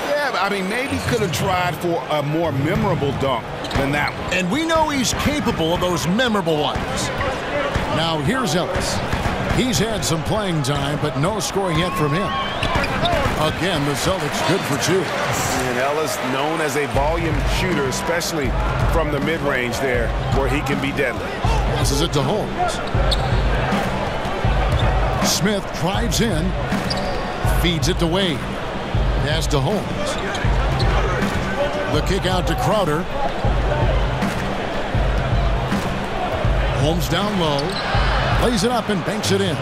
Speaker 8: Yeah, I mean, maybe could have tried for a more memorable dunk than that one.
Speaker 7: And we know he's capable of those memorable ones. Now here's Ellis. He's had some playing time, but no scoring yet from him. Again, the Celtics good for 2.
Speaker 8: And Ellis known as a volume shooter, especially from the mid-range there, where he can be deadly.
Speaker 7: Passes it to Holmes. Smith drives in. Feeds it to Wade. Pass to Holmes. The kick out to Crowder. Holmes down low. Lays it up and banks it in.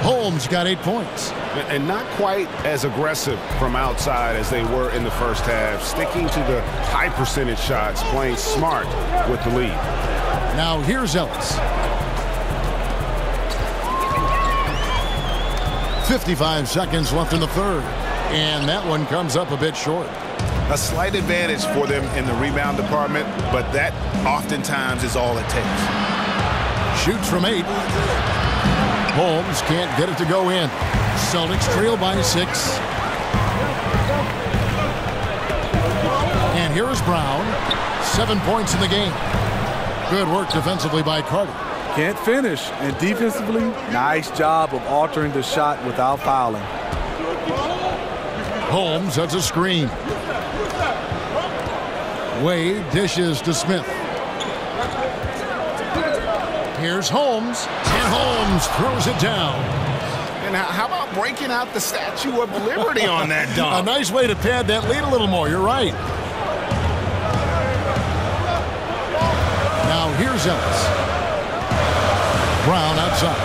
Speaker 7: Holmes got 8 points.
Speaker 8: And not quite as aggressive from outside as they were in the first half. Sticking to the high percentage shots, playing smart with the lead.
Speaker 7: Now here's Ellis. 55 seconds left in the third. And that one comes up a bit short.
Speaker 8: A slight advantage for them in the rebound department, but that oftentimes is all it takes.
Speaker 7: Shoots from 8. Holmes can't get it to go in. Celtics trail by 6. And here is Brown. 7 points in the game. Good work defensively by Carter.
Speaker 12: Can't finish. And defensively, nice job of altering the shot without fouling.
Speaker 7: Holmes has a screen. Wade dishes to Smith. Here's Holmes. And Holmes throws it down.
Speaker 8: And how about breaking out the Statue of Liberty on that dunk?
Speaker 7: A nice way to pad that lead a little more. You're right. Now here's Ellis. Brown outside.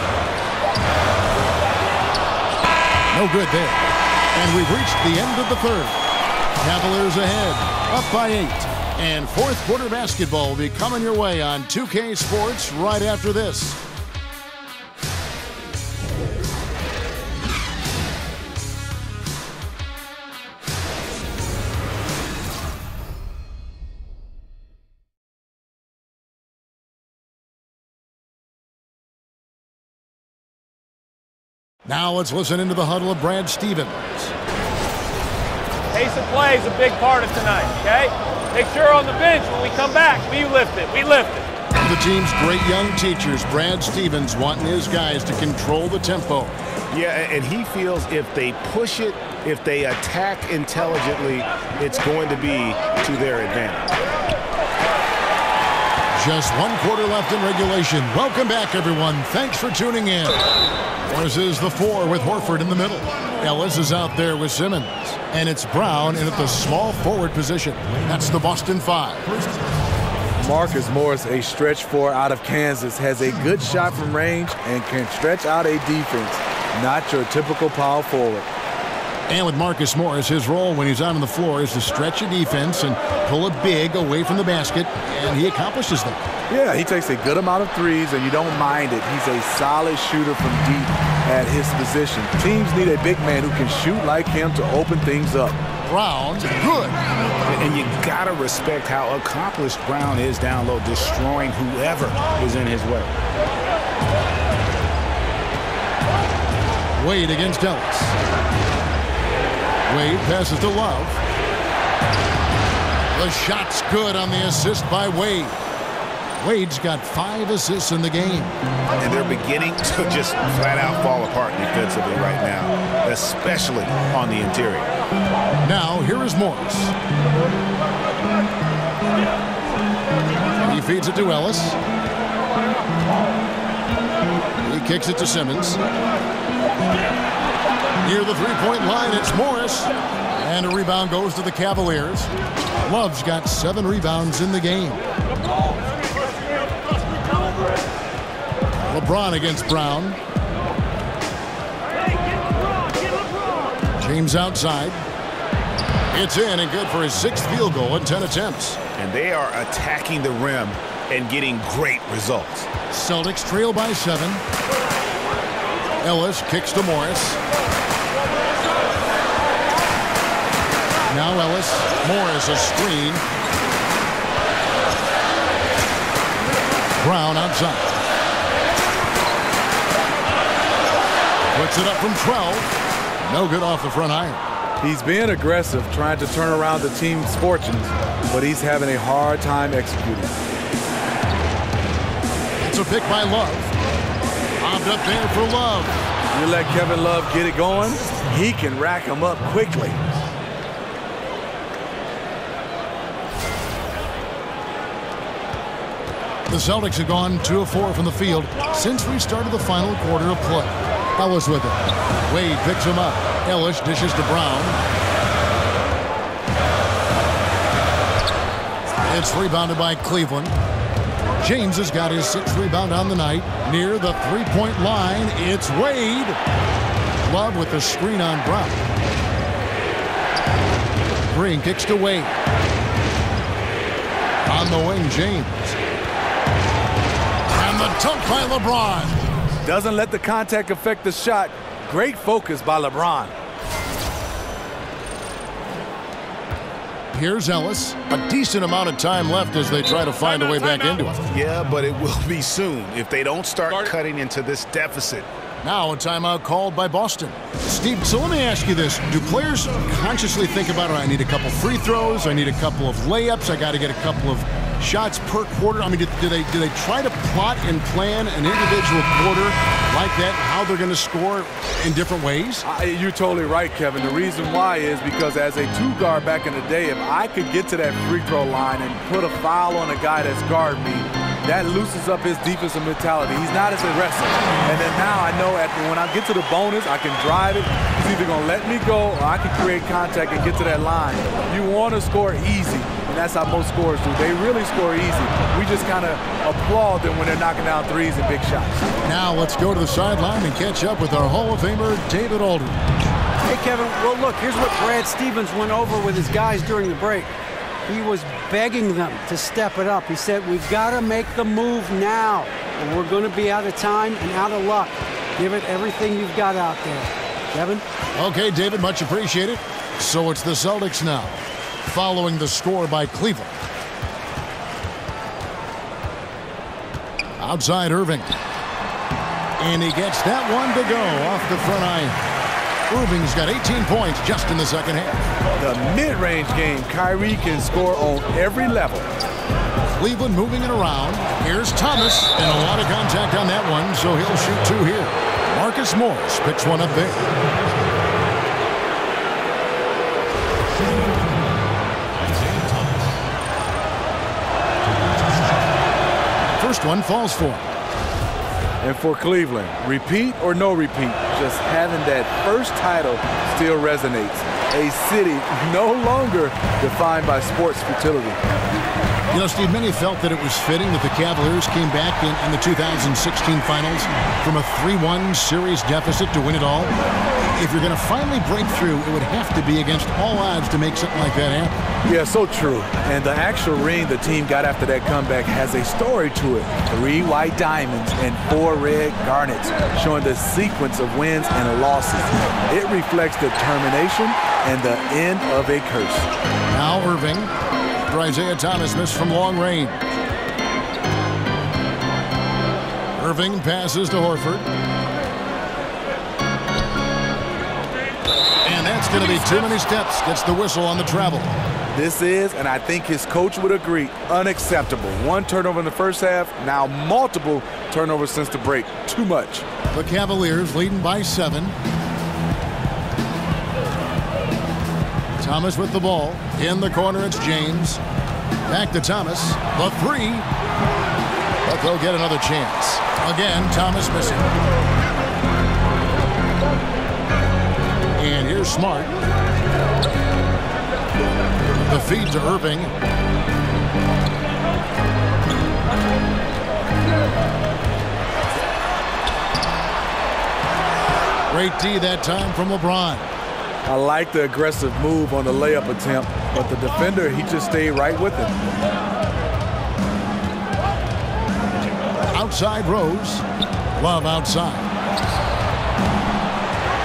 Speaker 7: No good there. And we've reached the end of the third. Cavaliers ahead, up by 8. And fourth quarter basketball will be coming your way on 2K Sports right after this. Now let's listen into the huddle of Brad Stevens.
Speaker 16: Pace of play is a big part of tonight, okay? Make sure on the bench when we come back, we lift it.
Speaker 7: The team's great young teachers, Brad Stevens, wanting his guys to control the tempo.
Speaker 8: Yeah, and he feels if they push it, if they attack intelligently, it's going to be to their advantage.
Speaker 7: Just 1 quarter left in regulation. Welcome back, everyone. Thanks for tuning in. Morris is the 4 with Horford in the middle. Ellis is out there with Simmons. And it's Brown in at the small forward position. That's the Boston 5.
Speaker 12: Marcus Morris, a stretch 4 out of Kansas, has a good shot from range and can stretch out a defense. Not your typical power forward.
Speaker 7: And with Marcus Morris, his role when he's out on the floor is to stretch a defense and pull a big away from the basket, and he accomplishes them.
Speaker 12: Yeah, he takes a good amount of threes, and you don't mind it. He's a solid shooter from deep at his position. Teams need a big man who can shoot like him to open things up.
Speaker 7: Brown, good.
Speaker 9: And you got to respect how accomplished Brown is down low, destroying whoever is in his way.
Speaker 7: Wade against Ellis. Wade passes to Love. The shot's good on the assist by Wade. Wade's got 5 assists in the game.
Speaker 8: And they're beginning to just flat out fall apart defensively right now, especially on the interior.
Speaker 7: Now, here is Morris. He feeds it to Ellis. He kicks it to Simmons. Near the three-point line, it's Morris. And a rebound goes to the Cavaliers. Love's got 7 rebounds in the game. LeBron against Brown. James outside. It's in and good for his 6th field goal in 10 attempts.
Speaker 8: And they are attacking the rim and getting great results.
Speaker 7: Celtics trail by 7. Ellis kicks to Morris. Now Ellis. Morris a screen. Brown outside. Puts it up from 12. No good off the front iron.
Speaker 12: He's being aggressive, trying to turn around the team's fortunes, but he's having a hard time executing.
Speaker 7: It's a pick by Love. Bobbed up there for Love.
Speaker 12: You let Kevin Love get it going, he can rack him up quickly.
Speaker 7: The Celtics have gone 2 of 4 from the field since we started the final quarter of play. Ellis with it. Wade picks him up. Ellis dishes to Brown. It's rebounded by Cleveland. James has got his 6th rebound on the night. Near the three-point line, it's Wade. Love with the screen on Brown. Green kicks to Wade. On the wing, James. And the dunk by LeBron.
Speaker 12: Doesn't let the contact affect the shot. Great focus by LeBron.
Speaker 7: Here's Ellis. A decent amount of time left as they try to find a way back into it.
Speaker 8: Yeah, but it will be soon if they don't start cutting into this deficit.
Speaker 7: Now a timeout called by Boston. Steve, so let me ask you this. Do players consciously think about, I need a couple free throws, I need a couple of layups, I got to get a couple of shots per quarter? I mean, do they try to plot and plan an individual quarter like that, how they're going to score in different ways?
Speaker 12: You're totally right, Kevin. The reason why is because as a 2-guard back in the day, if I could get to that free throw line and put a foul on a guy that's guarding me, that loosens up his defensive mentality. He's not as aggressive. And then now I know when I get to the bonus, I can drive it. He's either going to let me go or I can create contact and get to that line. You want to score easy, and that's how most scorers do. They really score easy. We just kind of applaud them when they're knocking down threes and big shots.
Speaker 7: Now let's go to the sideline and catch up with our Hall of Famer, David Aldridge.
Speaker 11: Hey, Kevin, well, look, here's what Brad Stevens went over with his guys during the break. He was begging them to step it up. He said, we've got to make the move now, or we're going to be out of time and out of luck. Give it everything you've got out there. Kevin?
Speaker 7: Okay, David, much appreciated. So it's the Celtics now, following the score by Cleveland. Outside Irving. And he gets that one to go off the front iron. Irving's got 18 points just in the second half.
Speaker 12: The mid-range game, Kyrie can score on every level.
Speaker 7: Cleveland moving it around. Here's Thomas, and a lot of contact on that one, so he'll shoot 2 here. Marcus Morris picks one up there. next one falls for.
Speaker 12: And for Cleveland, repeat or no repeat, just having that first title still resonates. A city no longer defined by sports futility.
Speaker 7: You know, Steve, many felt that it was fitting that the Cavaliers came back in the 2016 finals from a 3-1 series deficit to win it all. If you're going to finally break through, it would have to be against all odds to make something like that happen.
Speaker 12: Yeah, so true. And the actual ring the team got after that comeback has a story to it. 3 white diamonds and 4 red garnets, showing the sequence of wins and losses. It reflects determination and the end of a curse.
Speaker 7: Now Irving. Isaiah Thomas missed from long range. Irving passes to Horford. And that's going to be too many steps. Gets the whistle on the travel.
Speaker 12: This is, and I think his coach would agree, unacceptable. 1 turnover in the first half, now multiple turnovers since the break. Too much.
Speaker 7: The Cavaliers leading by 7. Thomas with the ball. In the corner, it's James. Back to Thomas. The 3. But they'll get another chance. Again, Thomas missing. And here's Smart. The feed to Irving. Great D that time from LeBron.
Speaker 12: I like the aggressive move on the layup attempt, but the defender, he just stayed right with him.
Speaker 7: Outside Rose. Love outside.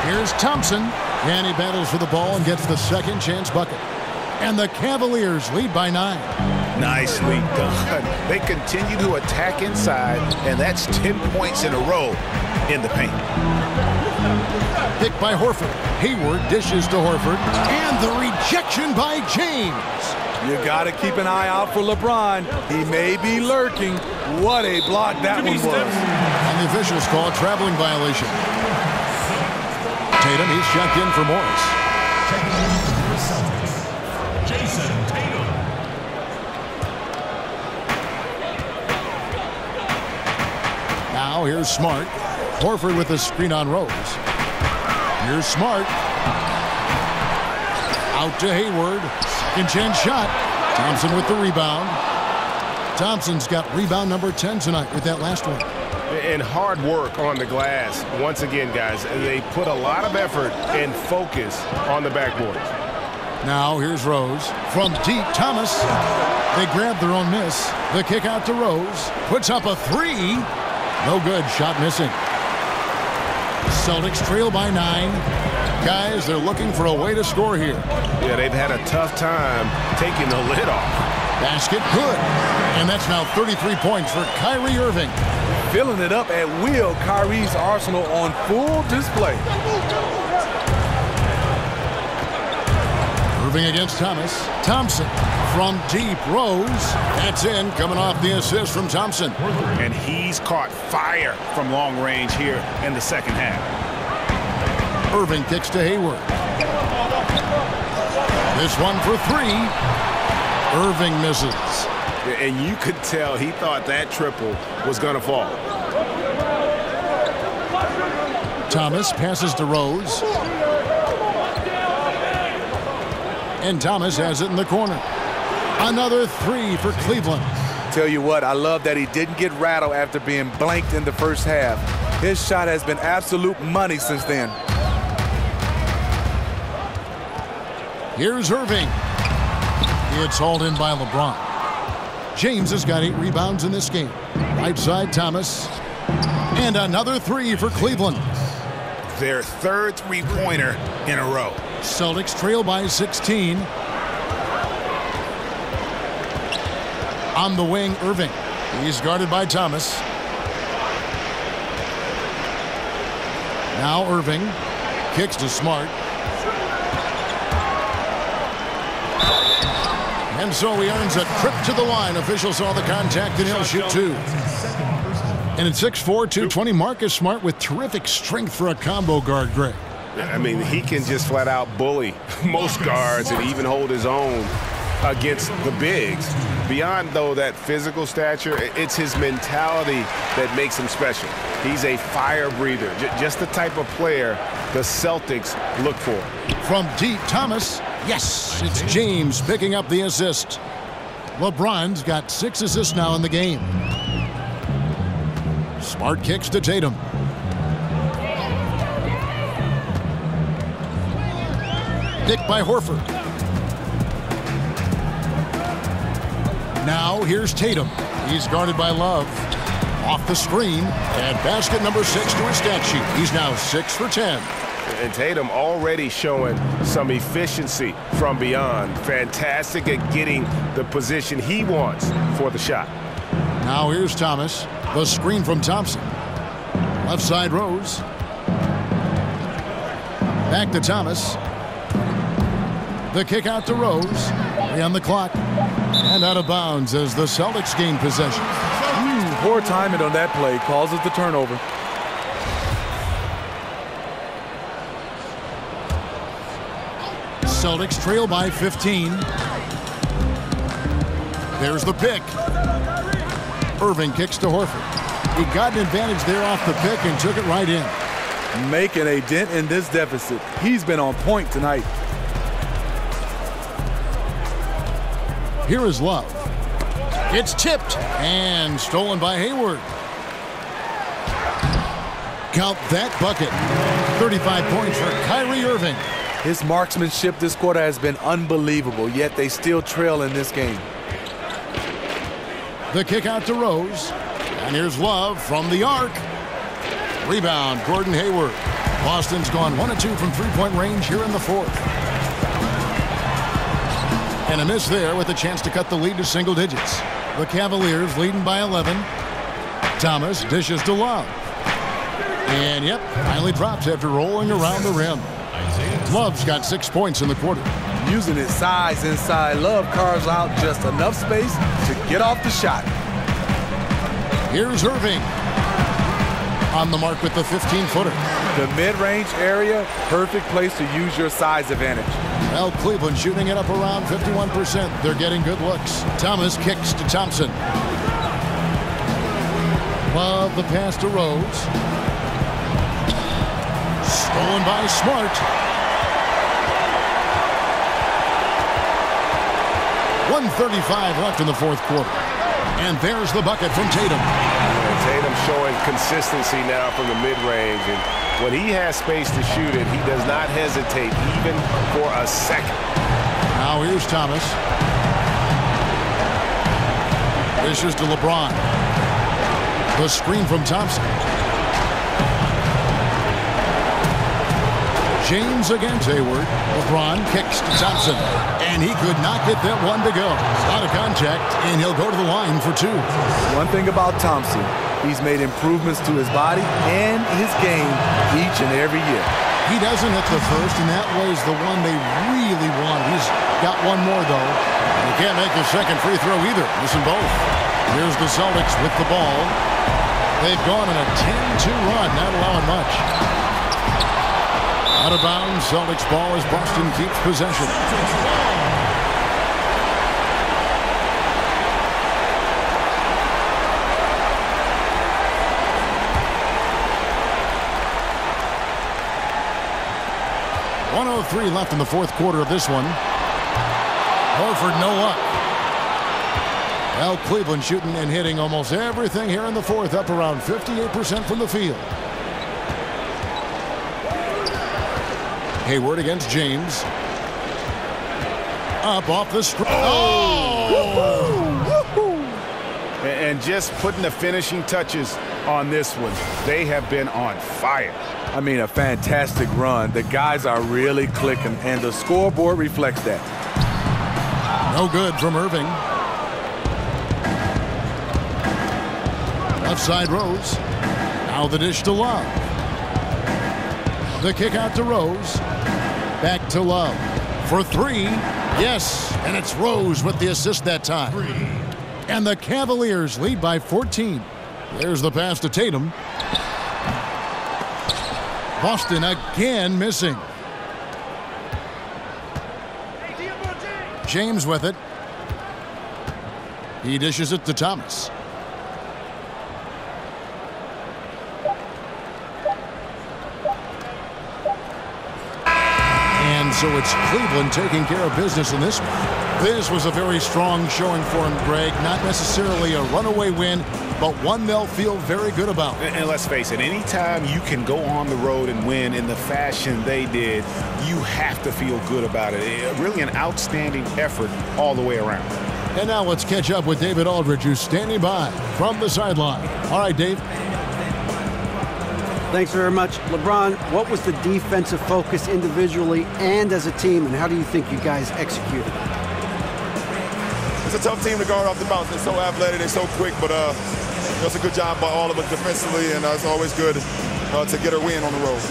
Speaker 7: Here's Thompson. And he battles for the ball and gets the second chance bucket. And the Cavaliers lead by 9.
Speaker 8: Nicely done. They continue to attack inside, and that's 10 points in a row in the paint.
Speaker 7: Pick by Horford. Hayward dishes to Horford. And the rejection by James.
Speaker 12: You got to keep an eye out for LeBron. He may be lurking. What a block that one was.
Speaker 7: And the officials call a traveling violation. Tatum, he's checked in for Morris. Jason Tatum. Now here's Smart. Horford with the screen on Rose. Here's Smart. Out to Hayward. Second chance shot. Thompson with the rebound. Thompson's got rebound number 10 tonight with that last one.
Speaker 8: And hard work on the glass. Once again, guys, they put a lot of effort and focus on the backboard.
Speaker 7: Now here's Rose. From deep, Thomas. They grab their own miss. The kick out to Rose. Puts up a 3. No good. Shot missing. Celtics trail by 9. Guys, they're looking for a way to score here.
Speaker 8: Yeah, they've had a tough time taking the lid off.
Speaker 7: Basket good. And that's now 33 points for Kyrie Irving.
Speaker 12: Filling it up at will. Kyrie's arsenal on full display.
Speaker 7: Irving against Thomas. Thompson from deep. Rose. That's in. Coming off the assist from Thompson.
Speaker 8: And he's caught fire from long range here in the second half.
Speaker 7: Irving kicks to Hayward. This one for 3. Irving misses.
Speaker 8: And you could tell he thought that triple was going to fall.
Speaker 7: Thomas passes to Rose. And Thomas has it in the corner. Another 3 for Cleveland.
Speaker 12: Tell you what, I love that he didn't get rattled after being blanked in the first half. His shot has been absolute money since then.
Speaker 7: Here's Irving. It's hauled in by LeBron. James has got 8 rebounds in this game. Right side, Thomas. And another 3 for Cleveland.
Speaker 8: Their third three-pointer in a row.
Speaker 7: Celtics trail by 16. On the wing, Irving. He's guarded by Thomas. Now Irving. Kicks to Smart. And so he earns a trip to the line. Officials saw the contact, and he'll shoot 2. And at 6'4", 220, Marcus Smart with terrific strength for a combo guard, Greg.
Speaker 8: I mean, he can just flat out bully most guards and even hold his own against the bigs. Beyond, though, that physical stature, it's his mentality that makes him special. He's a fire breather, just the type of player the Celtics look for.
Speaker 7: From deep, Thomas. Yes, it's James picking up the assist. LeBron's got 6 assists now in the game. Smart kicks to Tatum. Pick by Horford. Now here's Tatum. He's guarded by Love. Off the screen, and basket number 6 to his stat sheet. He's now 6 for 10.
Speaker 8: And Tatum already showing some efficiency from beyond. Fantastic at getting the position he wants for the shot.
Speaker 7: Now here's Thomas. The screen from Thompson. Left side Rose. Back to Thomas. The kick out to Rose. 3 on the clock. And out of bounds as the Celtics gain possession.
Speaker 12: Poor timing on that play causes the turnover.
Speaker 7: Celtics trail by 15. There's the pick. Irving kicks to Horford. He got an advantage there off the pick and took it right in.
Speaker 12: Making a dent in this deficit. He's been on point tonight.
Speaker 7: Here is Love. It's tipped and stolen by Hayward. Count that bucket. 35 points for Kyrie Irving.
Speaker 12: His marksmanship this quarter has been unbelievable, yet they still trail in this game.
Speaker 7: The kick out to Rose. And here's Love from the arc. Rebound, Gordon Hayward. Boston's gone 1 of 2 from three-point range here in the fourth. And a miss there with a chance to cut the lead to single digits. The Cavaliers leading by 11. Thomas dishes to Love. And yep, finally drops after rolling around the rim. Love's got 6 points in the quarter.
Speaker 12: Using his size inside, Love carves out just enough space to get off the shot.
Speaker 7: Here's Irving. On the mark with the 15-footer.
Speaker 12: The mid-range area, perfect place to use your size advantage.
Speaker 7: Well, Cleveland shooting it up around 51%. They're getting good looks. Thomas kicks to Thompson. Love the pass to Rose. Stolen by Smart. 1:35 left in the fourth quarter. And there's the bucket from Tatum.
Speaker 8: Tatum showing consistency now from the mid-range. And when he has space to shoot it, he does not hesitate even for a second.
Speaker 7: Now here's Thomas. Dishes to LeBron. The screen from Thompson. James against Hayward. LeBron kicks to Thompson. And he could not get that one to go. Out of contact, and he'll go to the line for 2.
Speaker 12: One thing about Thompson, he's made improvements to his body and his game each and every year.
Speaker 7: He doesn't hit the first, and that was the one they really want. He's got one more, though. He can't make the second free throw either. Missing both. Here's the Celtics with the ball. They've gone on a 10-2 run, not allowing much. Out of bounds, Celtics ball as Boston keeps possession. .103 left in the fourth quarter of this one. Horford, no luck. Well, Cleveland shooting and hitting almost everything here in the fourth, up around 58% from the field. Hayward against James. Up off the screen.
Speaker 8: And just putting the finishing touches on this one. They have been on fire.
Speaker 12: I mean, a fantastic run. The guys are really clicking, and the scoreboard reflects that.
Speaker 7: No good from Irving. Left side Rose. Now the dish to Love. The kick out to Rose. Back to Love. For 3. Yes, and it's Rose with the assist that time. And the Cavaliers lead by 14. There's the pass to Tatum. Boston again missing. James with it. He dishes it to Thomas. And so it's Cleveland taking care of business in this one. This was a very strong showing for him, Greg. Not necessarily a runaway win, but one they'll feel very good about.
Speaker 9: And let's face it, anytime you can go on the road and win in the fashion they did, you have to feel good about it. Really an outstanding effort all the way around.
Speaker 7: And now let's catch up with David Aldridge, who's standing by from the sideline. All right, Dave.
Speaker 11: Thanks very much. LeBron, what was the defensive focus individually and as a team, and how do you think you guys executed?
Speaker 17: It's a tough team to guard off the bounce. They're so athletic, they're so quick, but it's a good job by all of us defensively, and it's always good to get a win on the road.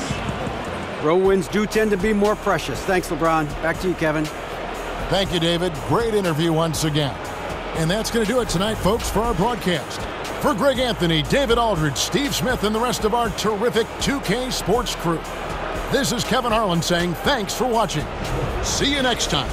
Speaker 11: Road wins do tend to be more precious. Thanks, LeBron. Back to you, Kevin.
Speaker 7: Thank you, David. Great interview once again. And that's going to do it tonight, folks, for our broadcast. For Greg Anthony, David Aldridge, Steve Smith, and the rest of our terrific 2K Sports crew, this is Kevin Harlan saying thanks for watching. See you next time.